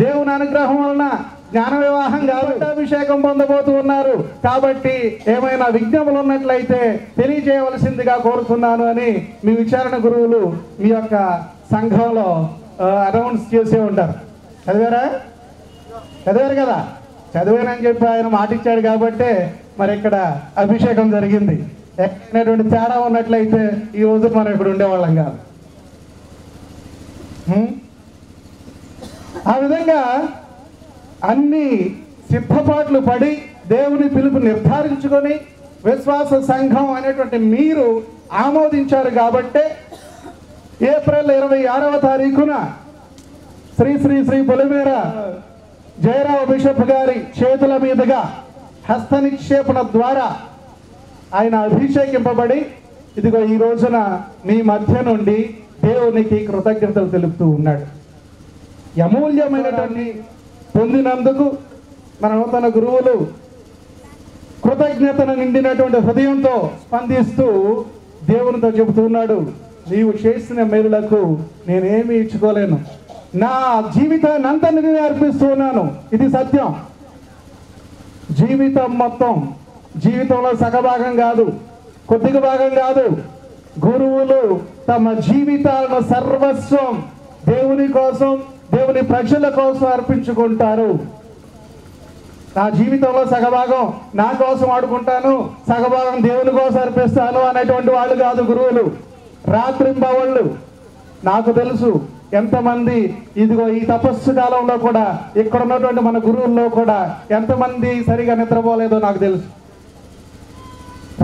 దేవుని అనుగ్రహం వలన జ్ఞాన వివాహం కాబట్టి అభిషేకం పొందబోతూ ఉన్నారు. కాబట్టి ఏమైనా విజ్ఞాపనలు ఉన్నట్లయితే తెలియజేయవలసిందిగా కోరుతున్నాను అని మీ విచారణ గురువులు మీ యొక్క సంఘంలో అనౌన్స్ చేసే ఉంటారు. చదివారు కదా. చదివానని చెప్పి ఆయన మాట ఇచ్చాడు కాబట్టి మరి ఇక్కడ అభిషేకం జరిగింది. ఎక్కడైనటువంటి తేడా ఉన్నట్లయితే ఈ రోజు మనం ఇక్కడ ఉండేవాళ్ళం కాదు. ఆ విధంగా అన్ని సిద్ధపాట్లు పడి దేవుని పిలుపు నిర్ధారించుకొని విశ్వాస సంఘం అనేటువంటి మీరు ఆమోదించారు కాబట్టి ఏప్రిల్ 26వ తారీఖున శ్రీ శ్రీ శ్రీ పొలిమేర జయరావు బిషప్ గారి చేతుల మీదుగా హస్త నిక్షేపణ ద్వారా ఆయన అభిషేకింపబడి ఇదిగో ఈ రోజున మీ మధ్య నుండి దేవునికి కృతజ్ఞతలు తెలుపుతూ ఉన్నాడు. అమూల్యమైనటువంటి పొందినందుకు మన నూతన గురువులు కృతజ్ఞతను నిండినటువంటి హృదయంతో స్పందిస్తూ దేవునితో చెబుతున్నాడు, నీవు చేసిన మేలులకు నేనేమి ఇచ్చుకోలేను, నా జీవితాన్ని అంతని నేను అర్పిస్తున్నాను. ఇది సత్యం. జీవితం మొత్తం, జీవితంలో సగభాగం కాదు, కొద్దిగా భాగం కాదు. గురువులు తమ జీవితాలను సర్వస్వం దేవుని కోసం, దేవుని ప్రజల కోసం అర్పించుకుంటారు. నా జీవితంలో సగభాగం నా కోసం ఆడుకుంటాను, సగభాగం దేవుని కోసం అర్పిస్తాను అనేటువంటి వాళ్ళు కాదు గురువులు. రాత్రింబవళ్ళు నాకు తెలుసు ఎంతమంది ఇదిగో ఈ తపస్సు కాలంలో కూడా ఇక్కడ ఉన్నటువంటి మన గురువుల్లో కూడా ఎంతమంది సరిగా నిద్రపోలేదో నాకు తెలుసు.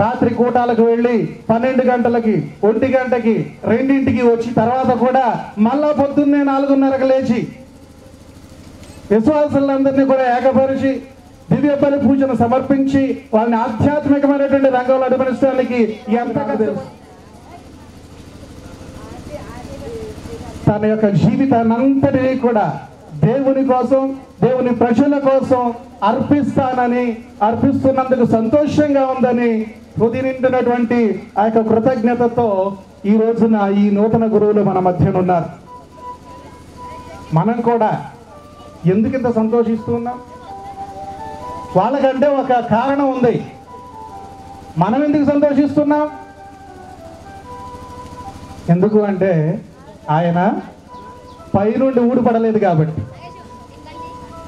రాత్రి కూటాలకు వెళ్ళి 12 గంటలకి, 1 గంటకి, 2ంటికి వచ్చి తర్వాత కూడా మళ్ళా పొద్దున్నే 4:30కు లేచి విశ్వాసులందరినీ కూడా ఏకపరిచి దివ్య బలి పూజను సమర్పించి వాళ్ళని ఆధ్యాత్మికమైనటువంటి రంగంలో నడిపించడానికి ఎంతగా తెలుసు. తన యొక్క జీవితాన్నంతటినీ కూడా దేవుని కోసం, దేవుని ప్రజల కోసం అర్పిస్తున్నందుకు సంతోషంగా ఉందని హృదయ నిండినటువంటి ఆ యొక్క కృతజ్ఞతతో ఈ రోజున ఈ నూతన గురువులు మన మధ్యన ఉన్నారు. మనం కూడా ఎందుకు ఇంత సంతోషిస్తున్నాం? వాళ్ళకంటే ఒక కారణం ఉంది. మనం ఎందుకు సంతోషిస్తున్నాం? ఎందుకు అంటే ఆయన పైనుండి ఊడిపడలేదు కాబట్టి.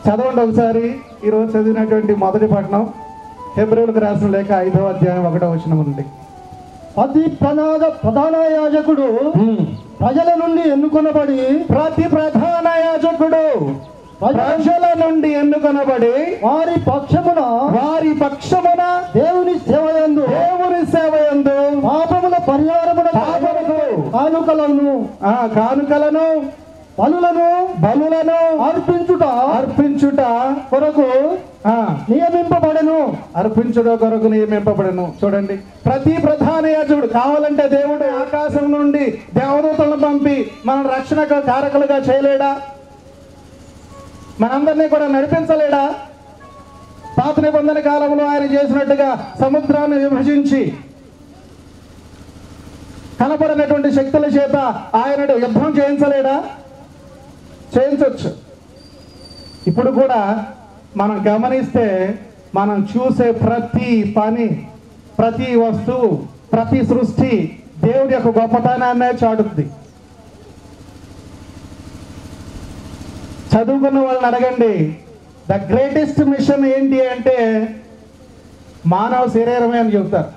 చదవండి ఒకసారి ఈరోజు చదివినటువంటి మొదటి పట్టణం హెబ్రీయులకు రాసిన లేఖ 5వ అధ్యాయం 1వ వచనం నుండి. ప్రధాన యాజకుడు ప్రజల నుండి ఎన్నుకొనబడి ప్రతి ప్రధాన యాజకుడు ప్రజల నుండి ఎన్నుకొనబడి వారి పక్షమున దేవుని సేవయందు పాపముల పరిహారమున కానుకలను బలులను అర్పించుట కొరకు నియమింపబడను. చూడండి, ప్రతి ప్రధాన యాజకుడు కావాలంటే దేవుడు ఆకాశం నుండి దేవదూతలను పంపి మన రక్షణ కారకులుగా చేయలేడా? మనందరినీ కూడా నడిపించలేడా? పాత నిబంధన కాలంలో ఆయన చేసినట్టుగా సముద్రాన్ని విభజించి కనపడినటువంటి శక్తుల చేత ఆయనను యుద్ధం చేయించలేడా? చేయించవచ్చు. ఇప్పుడు కూడా మనం గమనిస్తే మనం చూసే ప్రతి పని, ప్రతి వస్తువు, ప్రతి సృష్టి దేవుడి యొక్క గొప్పతనాన్నే చాటుద్ది. చదువుకున్న వాళ్ళని అడగండి, ద గ్రేటెస్ట్ మిషన్ ఏంటి అంటే మానవ శరీరమే అని చెబుతారు.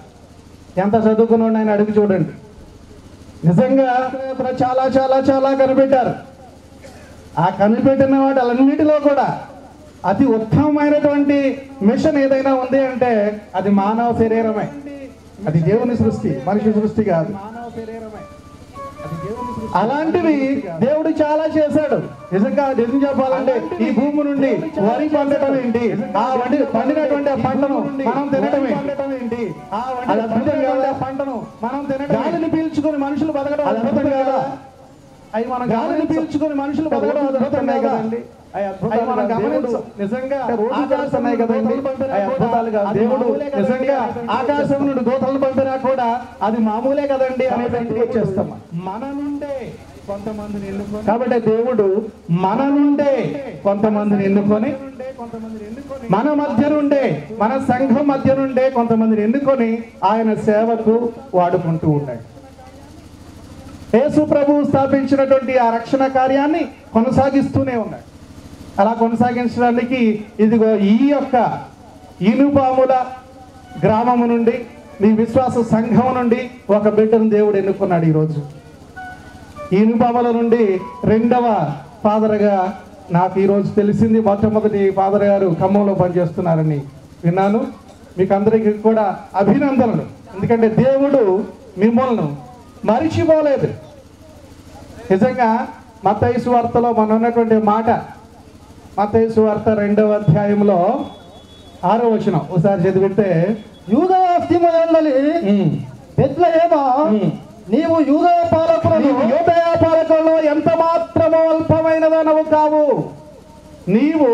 ఎంత చదువుకున్న ఆయన అడిగి చూడండి. నిజంగా చాలా చాలా చాలా కనిపెట్టారు. ఆ కనిపెట్టిన వాటిలన్నిటిలో కూడా అతి ఉత్తమమైనటువంటి మిషన్ ఏదైనా ఉంది అంటే అది మానవ శరీరమే. అది దేవుని సృష్టి, మనిషి సృష్టి కాదు. మానవ శరీరమే. అలాంటివి దేవుడు చాలా చేశాడు. నిజంగా నిజం చెప్పాలంటే ఈ భూమి నుండి వరి పండటం ఏంటి, ఆ పండినటువంటి పంటను మనం తినటం ఏంటి, అది అద్భుతం కాదా? పంటను మనం తినడం, గాలిని పీల్చుకొని మనుషులు బతకడం అద్భుతం కాదా? అవి మన గాలిని పీల్చుకొని మనుషులు బతకడం అద్భుతం కదండి. మనం గమనించు. నిజంగా ఆకాశమే కదండి అద్భుతాలు కాదు. దేవుడు నిజంగా ఆకాశం నుండి దూతలను పంపినా కూడా అది మామూలే కదండి అనేది వచ్చేస్తాం. మన నుండే కొంతమందిని ఎన్నుకొని, కాబట్టి దేవుడు మన నుండే కొంతమందిని ఎన్నుకొని, మన మధ్య నుండే, మన సంఘం మధ్య నుండే కొంతమందిని ఎన్నుకొని ఆయన సేవకు వాడుకుంటూ ఉన్నాడు. యేసు ప్రభువు స్థాపించినటువంటి ఆ రక్షణ కార్యాన్ని కొనసాగిస్తూనే ఉన్నాడు. అలా కొనసాగించడానికి ఇదిగో ఈ యొక్క ఇనుపాముల గ్రామము నుండి, మీ విశ్వాస సంఘం నుండి ఒక బిడ్డను దేవుడు ఎన్నుకున్నాడు. ఈరోజు ఇనుపాముల నుండి రెండవ ఫాదర్గా నాకు ఈరోజు తెలిసింది. మొట్టమొదటి ఫాదర్ గారు ఖమ్మంలో పనిచేస్తున్నారని విన్నాను. మీకు అందరికీ కూడా అభినందనలు. ఎందుకంటే దేవుడు మిమ్మల్ని మరిచిపోలేదు. నిజంగా మత్తయి సువార్తలో మనం ఉన్నటువంటి మాట, మత్తయి సువార్త 2వ అధ్యాయంలో 6వ వచనం ఒకసారి చదివితే, యూదయాస్తిమయందలి బెత్లెహేమా నీవు యూదయ పాలకులలో ఎంత మాత్రము అల్పమైనదనవు కావు. నీవు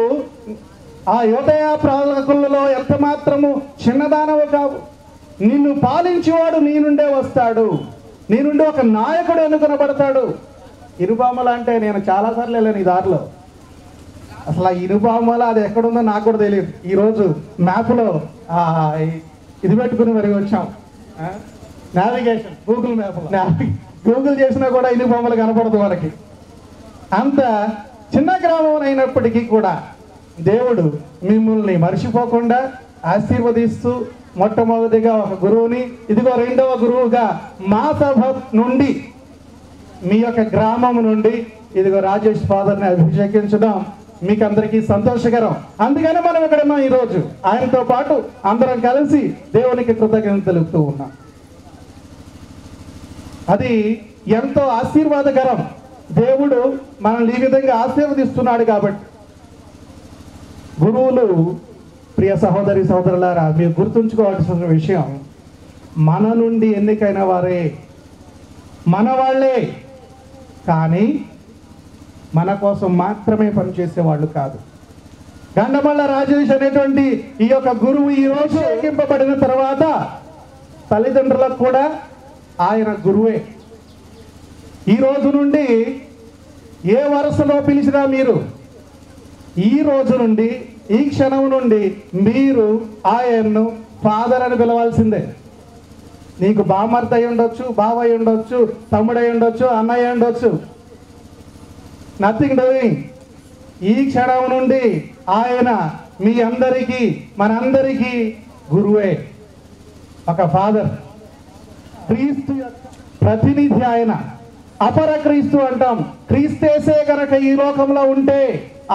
ఆ యూదయ పాలకులలో ఎంత మాత్రము చిన్నదానవు కావు. నిన్ను పాలించేవాడు నీ నుండే వస్తాడు, నీ నుండి ఒక నాయకుడు ఎన్నుకొనబడతాడు. ఇనుపామల అంటే నేను చాలాసార్లు వెళ్ళాను ఈ దారిలో. అసలు ఆ ఇనుపామల అది ఎక్కడుందో నాకు కూడా తెలియదు. ఈరోజు మ్యాప్లో ఇది పెట్టుకుని మరి వచ్చాం, నావిగేషన్, గూగుల్ మ్యాప్లో గూగుల్ చేసినా కూడా ఇనుపామలు కనపడదు మనకి. అంత చిన్న గ్రామం అయినప్పటికీ కూడా దేవుడు మిమ్మల్ని మర్చిపోకుండా ఆశీర్వదిస్తూ మొట్టమొదటిగా ఒక గురువుని, ఇదిగో రెండవ గురువుగా మా సభ నుండి, మీ యొక్క గ్రామం నుండి ఇదిగో రాజేష్ ఫాదర్ని అభిషేకించడం మీకు అందరికీ సంతోషకరం. అందుకని మనం ఇక్కడ ఉన్నాం ఈరోజు. ఆయనతో పాటు అందరం కలిసి దేవునికి కృతజ్ఞతలు తెలుపుతూ ఉన్నాం. అది ఎంతో ఆశీర్వాదకరం. దేవుడు మనల్ని ఈ విధంగా ఆశీర్వదిస్తున్నాడు. కాబట్టి గురువులు, ప్రియ సహోదరి సహోదరులారా, మీరు గుర్తుంచుకోవాల్సిన విషయం, మన నుండి ఎన్నికైన వారే, మన వాళ్ళే, కానీ మన కోసం మాత్రమే పనిచేసేవాళ్ళు కాదు. గండమల్ల రాజేష్ అనేటువంటి ఈ యొక్క గురువు ఈరోజు ఎక్కింపబడిన తర్వాత తల్లిదండ్రులకు కూడా ఆయన గురువే. ఈ రోజు నుండి ఏ వరుసలో పిలిచినా మీరు, ఈ రోజు నుండి, ఈ క్షణం నుండి మీరు ఆయన్ను ఫాదర్ అని పిలవాల్సిందే. నీకు బామర్త అయి ఉండొచ్చు, బావ అయి ఉండొచ్చు, తమ్ముడై ఉండొచ్చు, అన్నయ్య ఉండొచ్చు, నథింగ్ డూయింగ్. ఈ క్షణం నుండి ఆయన మీ అందరికీ, మనందరికీ గురువే, ఒక ఫాదర్. క్రీస్తు ప్రతినిధి ఆయన. అపర క్రీస్తు అంటాం. క్రీస్తేసే కనుక ఈ లోకంలో ఉంటే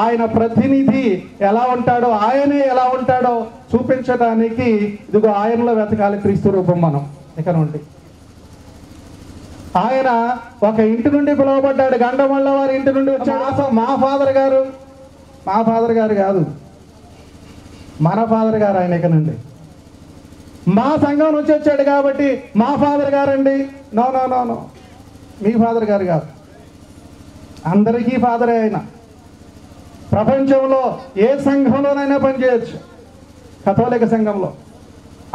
ఆయన ప్రతినిధి ఎలా ఉంటాడో, ఆయనే ఎలా ఉంటాడో చూపించడానికి ఇదిగో ఆయనలో వెతకాలి క్రీస్తు రూపం మనం ఇక నుండి. ఆయన ఒక ఇంటి నుండి పిలువబడ్డాడు. గండమల్ల వారి ఇంటి నుండి వచ్చాడు. మా ఫాదర్ గారు కాదు, మన ఫాదర్ గారు ఆయన ఇక నుండి. మా సంఘం నుంచి వచ్చాడు కాబట్టి మా ఫాదర్ గారండి. నో నో నో నో, మీ ఫాదర్ గారు కాదు, అందరికీ ఫాదరే ఆయన. ప్రపంచంలో ఏ సంఘంలోనైనా పనిచేయచ్చు. కథోలిక సంఘంలో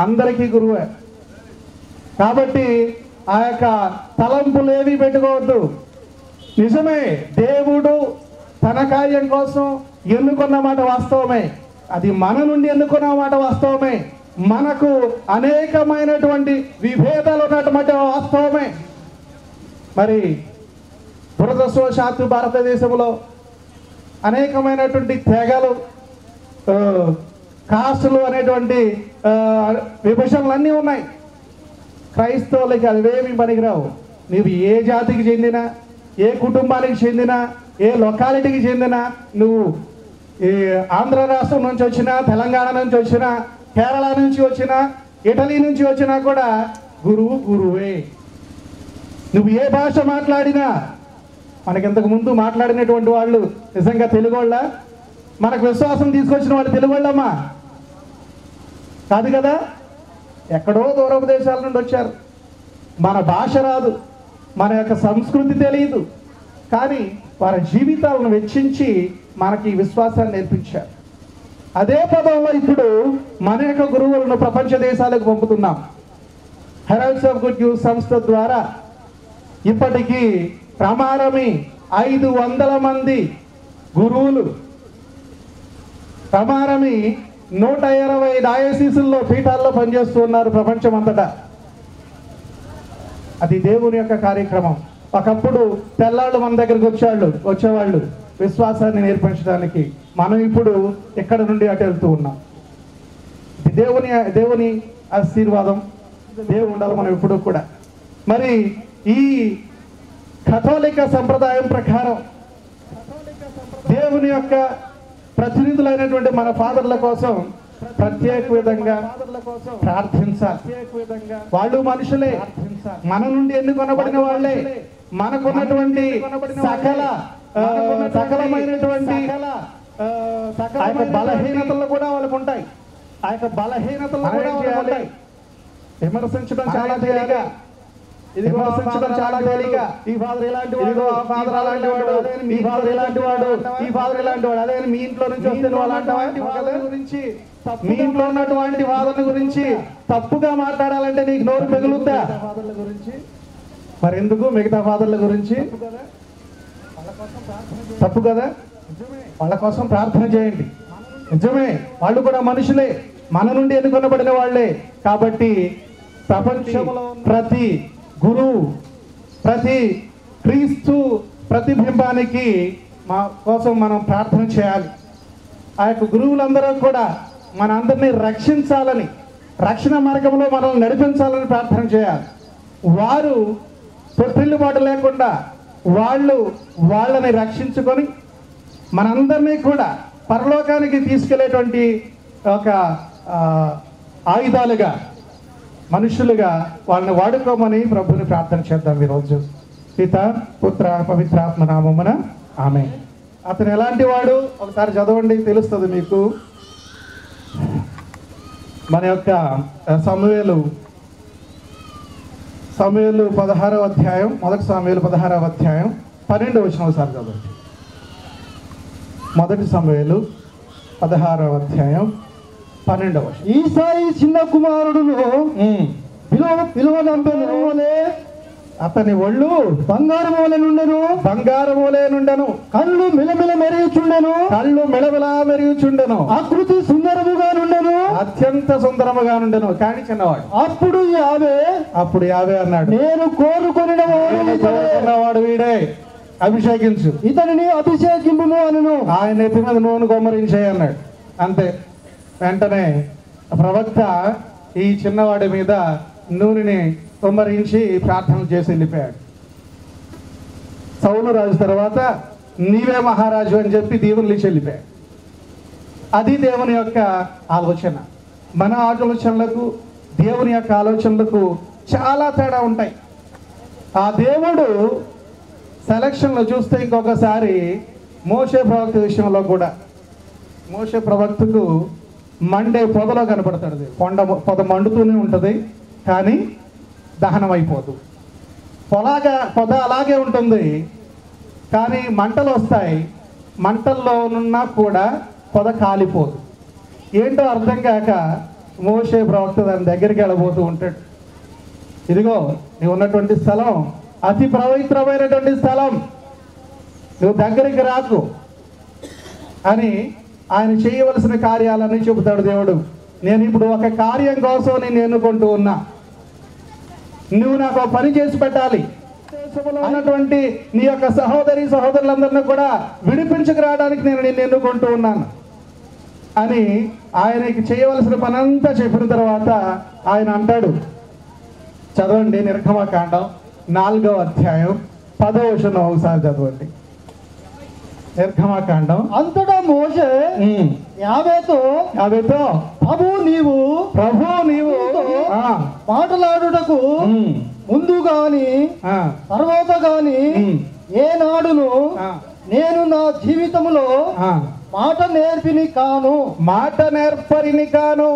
అందరికీ గురువే. కాబట్టి ఆ యొక్క తలంపులు ఏవి పెట్టుకోవద్దు. నిజమే, దేవుడు తన కార్యం కోసం ఎన్నుకున్న మాట వాస్తవమే. అది మన నుండి ఎన్నుకున్న మాట వాస్తవమే. మనకు అనేకమైనటువంటి విభేదాలు ఉన్నటువంటి వాస్తవమే. మరి దురదృష్టవశాత్తు భారతదేశంలో అనేకమైనటువంటి తెగలు, కాస్టులు అనేటువంటి విభజనలు అన్నీ ఉన్నాయి. క్రైస్తవులకి అవేమి పనికిరావు. నువ్వు ఏ జాతికి చెందినా, ఏ కుటుంబానికి చెందినా, ఏ లొకాలిటీకి చెందినా, నువ్వు ఈ ఆంధ్ర రాష్ట్రం నుంచి వచ్చినా, తెలంగాణ నుంచి వచ్చినా, కేరళ నుంచి వచ్చినా, ఇటలీ నుంచి వచ్చినా కూడా గురువు గురువే. నువ్వు ఏ భాష మాట్లాడినా, మనకి ఇంతకు ముందు మాట్లాడినటువంటి వాళ్ళు నిజంగా తెలుగు వాళ్ళ? మనకు విశ్వాసం తీసుకొచ్చిన వాళ్ళు తెలుగు వాళ్ళమ్మా? కాదు కదా. ఎక్కడో దూరపు దేశాల నుండి వచ్చారు. మన భాష రాదు, మన యొక్క సంస్కృతి తెలియదు, కానీ వారి జీవితాలను వెచ్చించి మనకి విశ్వాసాన్ని నేర్పించారు. అదే పదంలో ఇప్పుడు మన యొక్క గురువులను ప్రపంచ దేశాలకు పంపుతున్నాం. హెరాల్డ్స్ ఆఫ్ గుడ్ న్యూస్ సంస్థ ద్వారా ఇప్పటికీ ప్రమాణమి 500 మంది గురువులు, ప్రమాణమి 120 డయాసిసుల్లో పీఠాల్లో పనిచేస్తూ ఉన్నారు ప్రపంచం అంతటా. అది దేవుని యొక్క కార్యక్రమం. ఒకప్పుడు తెల్లాళ్ళు మన దగ్గరికి వచ్చేవాళ్ళు విశ్వాసాన్ని నేర్పించడానికి. మనం ఇప్పుడు ఎక్కడ నుండి అటు వెళ్తూ ఉన్నాం. దేవుని ఆశీర్వాదం దేవుడు ఉండాలి మనం ఇప్పుడు కూడా. మరి ఈ కథోలిక సంప్రదాయం ప్రకారం దేవుని యొక్క ప్రతినిధులైనటువంటి మన ఫాదర్ల కోసం ప్రత్యేక విధంగా ప్రార్థించాలి. వాళ్ళు మనుషులే, మన నుండి ఎన్నుకొనబడిన వాళ్ళే. మనకున్నటువంటి సకలమైనటువంటి బలహీనతలు కూడా వాళ్ళకు ఉంటాయి. ఆ యొక్క బలహీనతలు కూడా వాళ్ళకు ఉంటాయి. విమర్శించడం చాలా తేలిక, ఇది విమర్శించడం చాలా తేలిక. ఈ ఫాదర్ ఇలాంటి వాడు, ఆ ఫాదర్ అలాంటి వాడు, ఈ ఫాదర్ ఇలాంటి వాడు, ఈ ఫాదర్ ఇలాంటి వాడు. అదే మీ ఇంట్లో నుంచి వస్తే నువ్వు అలాంటి ఫాదర్ గురించి, మీ ఇంట్లో ఉన్నటువంటి ఫాదర్ల గురించి తప్పుగా మాట్లాడాలంటే నీకు నోరు మిగులుద్దా? ఫాదర్ల గురించి మరి ఎందుకు మిగతా ఫాదర్ల గురించి తప్పు కదా? వాళ్ళ కోసం ప్రార్థన చేయండి. నిజమే, వాళ్ళు కూడా మనుషులే, మన నుండి ఎన్నుకొనబడిన వాళ్ళే. కాబట్టి ప్రపంచంలో ప్రతి గురువు, ప్రతి క్రీస్తు ప్రతిబింబానికి మా కోసం మనం ప్రార్థన చేయాలి. ఆ యొక్క గురువులందరూ కూడా మన అందరినీ రక్షించాలని, రక్షణ మార్గంలో మనల్ని నడిపించాలని ప్రార్థన చేయాలి. వారు తొట్టిల్లుబాటు లేకుండా వాళ్ళని రక్షించుకొని మనందరినీ కూడా పరలోకానికి తీసుకెళ్లేటువంటి ఒక ఆయుధాలుగా, మనుషులుగా వాళ్ళని వాడుకోమని ప్రభుని ప్రార్థన చేద్దాం ఈరోజు. పిత, పుత్ర, పవిత్రాత్మ నామమున ఆమేన్. అతను ఎలాంటి వాడు ఒకసారి చదవండి, తెలుస్తుంది మీకు. మన యొక్క సమూయేలు 16వ అధ్యాయం, మొదటి సమూయేలు 16వ అధ్యాయం 12వ వచనం ఒకసారి చదవండి. మొదటి సమూయేలు 16వ అధ్యాయం 12వ వచనం. ఈసాయి చిన్న కుమారుడును పిలువనంపెను వలె అతని ఒళ్ళు బంగారము వలె నుండెను, బంగారము వలె నుండెను, కళ్ళు మిలమిల మెరుగుచుండెను, కళ్ళు మెలమెలా మెరుగుచుండెను, ఆకృతి సుందరముగా నుండెను, అత్యంత సుందరముగా నుండెను, కానీ చిన్నవాడు. అప్పుడు యావే అన్నాడు, నేను కోరుకున్నవాడు వీడే, అభిషేకించు, ఇతనిని అభిషేకింపుము అనను. ఆయన ఎత్తి మీద నూనె గుమ్మరించాయి అన్నాడు. అంతే, వెంటనే ప్రవక్త ఈ చిన్నవాడి మీద నూనెని కుమ్మరించి ప్రార్థన చేసి వెళ్ళిపోయాడు. సౌలు రాజు తర్వాత నీవే మహారాజు అని చెప్పి దేవుని లేచి వెళ్ళిపోయాడు. అది దేవుని యొక్క ఆలోచన. మన ఆలోచనలకు దేవుని యొక్క ఆలోచనలకు చాలా తేడా ఉంటాయి. ఆ దేవుడు సెలక్షన్లో చూస్తే ఇంకొకసారి మోషే ప్రవక్త విషయంలో కూడా, మోషే ప్రవక్తకు మండే పొదలో కనపడతాడు. పొద మండుతూనే ఉంటుంది, కానీ దహనం అయిపోదు. పొద అలాగే ఉంటుంది, కానీ మంటలు వస్తాయి, మంటల్లో ఉన్నా కూడా పొద కాలిపోదు. ఏంటో అర్థం కాక మోషే ప్రవక్త దాని దగ్గరికి వెళ్ళబోతూ ఉంటాడు. ఇదిగో నువ్వు ఉన్నటువంటి స్థలం అతి పవిత్రమైనటువంటి స్థలం, నువ్వు దగ్గరికి రాకు అని ఆయన చేయవలసిన కార్యాలని చెబుతాడు దేవుడు. నేను ఇప్పుడు ఒక కార్యం కోసం నేను ఎన్నుకుంటూ ఉన్నా, నువ్వు నాకు ఒక పని చేసి పెట్టాలి. దేశంలో ఉన్నటువంటి నీ యొక్క సహోదరి సహోదరులందరినీ కూడా విడిపించుకురావడానికి నేను నిన్ను ఎన్నుకుంటూ ఉన్నాను అని ఆయనకి చేయవలసిన పని అంతా చెప్పిన తర్వాత ఆయన అంటాడు, చదవండి నిర్గమకాండం 4వ అధ్యాయం 10వ వచనం ఒకసారి చదవండి. నిర్గమకాండం. అంతటా మోషే యావేతో ప్రభు నీవు ఆ, మాటలాడుటకు ముందు గాని తర్వాత గాని ఏనాడును నేను నా జీవితంలో మాట నేర్పరిని కాను,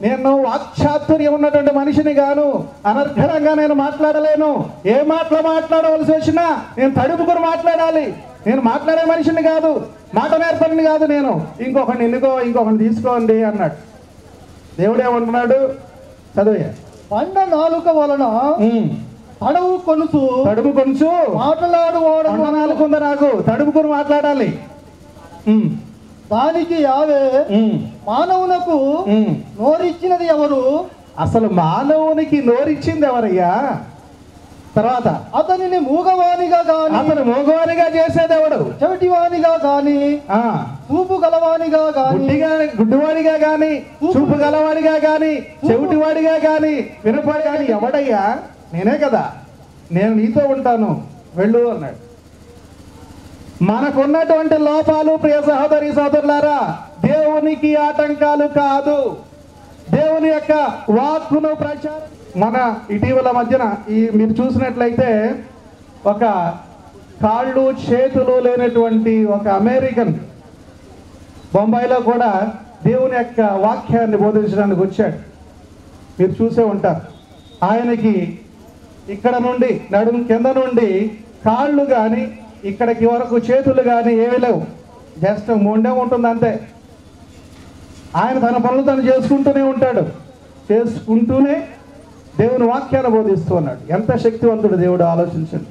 నేను వాక్చాతుర్యం ఉన్నటువంటి మనిషిని గాను, అనర్ఘనంగా నేను మాట్లాడలేను. ఏ మాటలు మాట్లాడవలసి వచ్చినా నేను తడుపుకొని మాట్లాడాలి. నేను మాట్లాడే మనిషిని కాదు, మాట నేర్పరిని కాదు. నేను ఇంకొకరిని తీసుకోండి అన్నాడు. దేవుడేమంటున్నాడు? చదువు. పండ నాలుక వలన తడువు కొనుచు మాట్లాడుకోవడం నాలుగు ఉందా? నాకు తడుపుకొని మాట్లాడాలి. దానికి యావే మానవునకు నోరిచ్చినది ఎవరు? అసలు మానవునికి నోరిచ్చింది ఎవరయ్యా? తర్వాత అతనిని మూగవానిగా గాని, అతను మూగవానిగా చేసేదేవుడు, చెవిటివానిగా గాని, చూపు గలవానిగా గాని, గుడ్డివాడిగా గాని, చూపు గలవాడిగా గాని, చెవిటివాడిగా గాని, వినపాడు గాని ఎవడయ్యా? నేనే కదా, నేను నీతో ఉంటాను, వెళ్ళు అన్నాడు. మనకున్నటువంటి లోపాలు ప్రియ సహోదరి సహోదరులారా దేవునికి ఆటంకాలు కాదు. దేవుని యొక్క వాక్కును ప్రచారం. మన ఇటీవల మధ్యన మీరు చూసినట్లయితే ఒక కాళ్ళు చేతులు లేనటువంటి ఒక అమెరికన్ బొంబాయిలో కూడా దేవుని యొక్క వాక్యాన్ని బోధించడానికి వచ్చాడు. మీరు చూసే ఉంటారు. ఆయనకి ఇక్కడ నుండి నడుము కింద నుండి కాళ్ళు కానీ ఇక్కడికి వరకు చేతులు కానీ ఏమీ లేవు, జస్ట్ మొండే ఉంటుంది అంతే. ఆయన తన పనులు తను చేసుకుంటూనే ఉంటాడు, చేసుకుంటూనే దేవుని వాక్యాన్ని బోధిస్తూ ఉన్నాడు. ఎంత శక్తివంతుడు దేవుడు, ఆలోచించండి.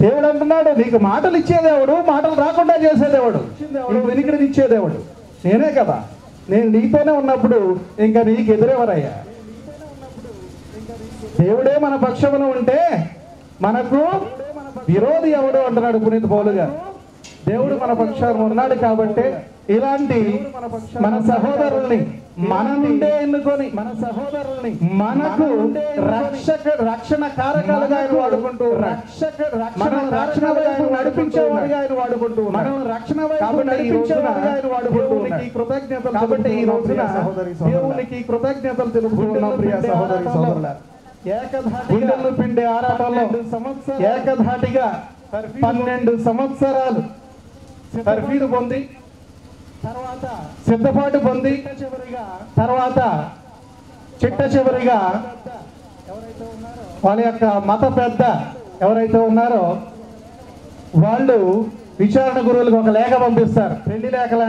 దేవుడు అంటున్నాడు, నీకు మాటలు ఇచ్చేదేవుడు, మాటలు రాకుండా చేసేదేవుడు, వెనుకడిని ఇచ్చేదేవుడు నేనే కదా. నేను నీతోనే ఉన్నప్పుడు ఇంకా నీకు ఎదురెవరయ్యా? దేవుడే మన పక్షమున ఉంటే మనకు విరోధి ఎవడు అంటున్నాడు పునీత్ పౌలు గారు. దేవుడు మన పక్షాన ఉన్నాడు కాబట్టి ఇలాంటి మన సహోదరుల్ని మన నుండే ఎన్నుకొని మన సహోదరుల్ని మనకు రక్షణ కారకాలుగా ఆయన వాడుకుంటూ మనం రక్షణ వైపు నడిపించేవాడిగా ఆయన వాడుకుంటూ మనం రక్షణ వైపు నడిపించేవాడిగా ఆయన వాడుకుంటూ కృతజ్ఞతలు. కాబట్టి ఈ రోజున దేవునికి కృతజ్ఞతలు తెలుపుకుంటున్నాం ప్రియ సహోదరి సహోదరులారా. గుండెలు పిండే ఆరాటంలో ఏకధాటిగా 12 సంవత్సరాలు తర్ఫీదు పొంది, తర్వాత సిద్ధపాటు పొంది, తర్వాత చిట్ట చివరిగా వాళ్ళ యొక్క మత పెద్ద ఎవరైతే ఉన్నారో వాళ్ళు విచారణ గురువులకు ఒక లేఖ పంపిస్తారు. 2 లేఖలు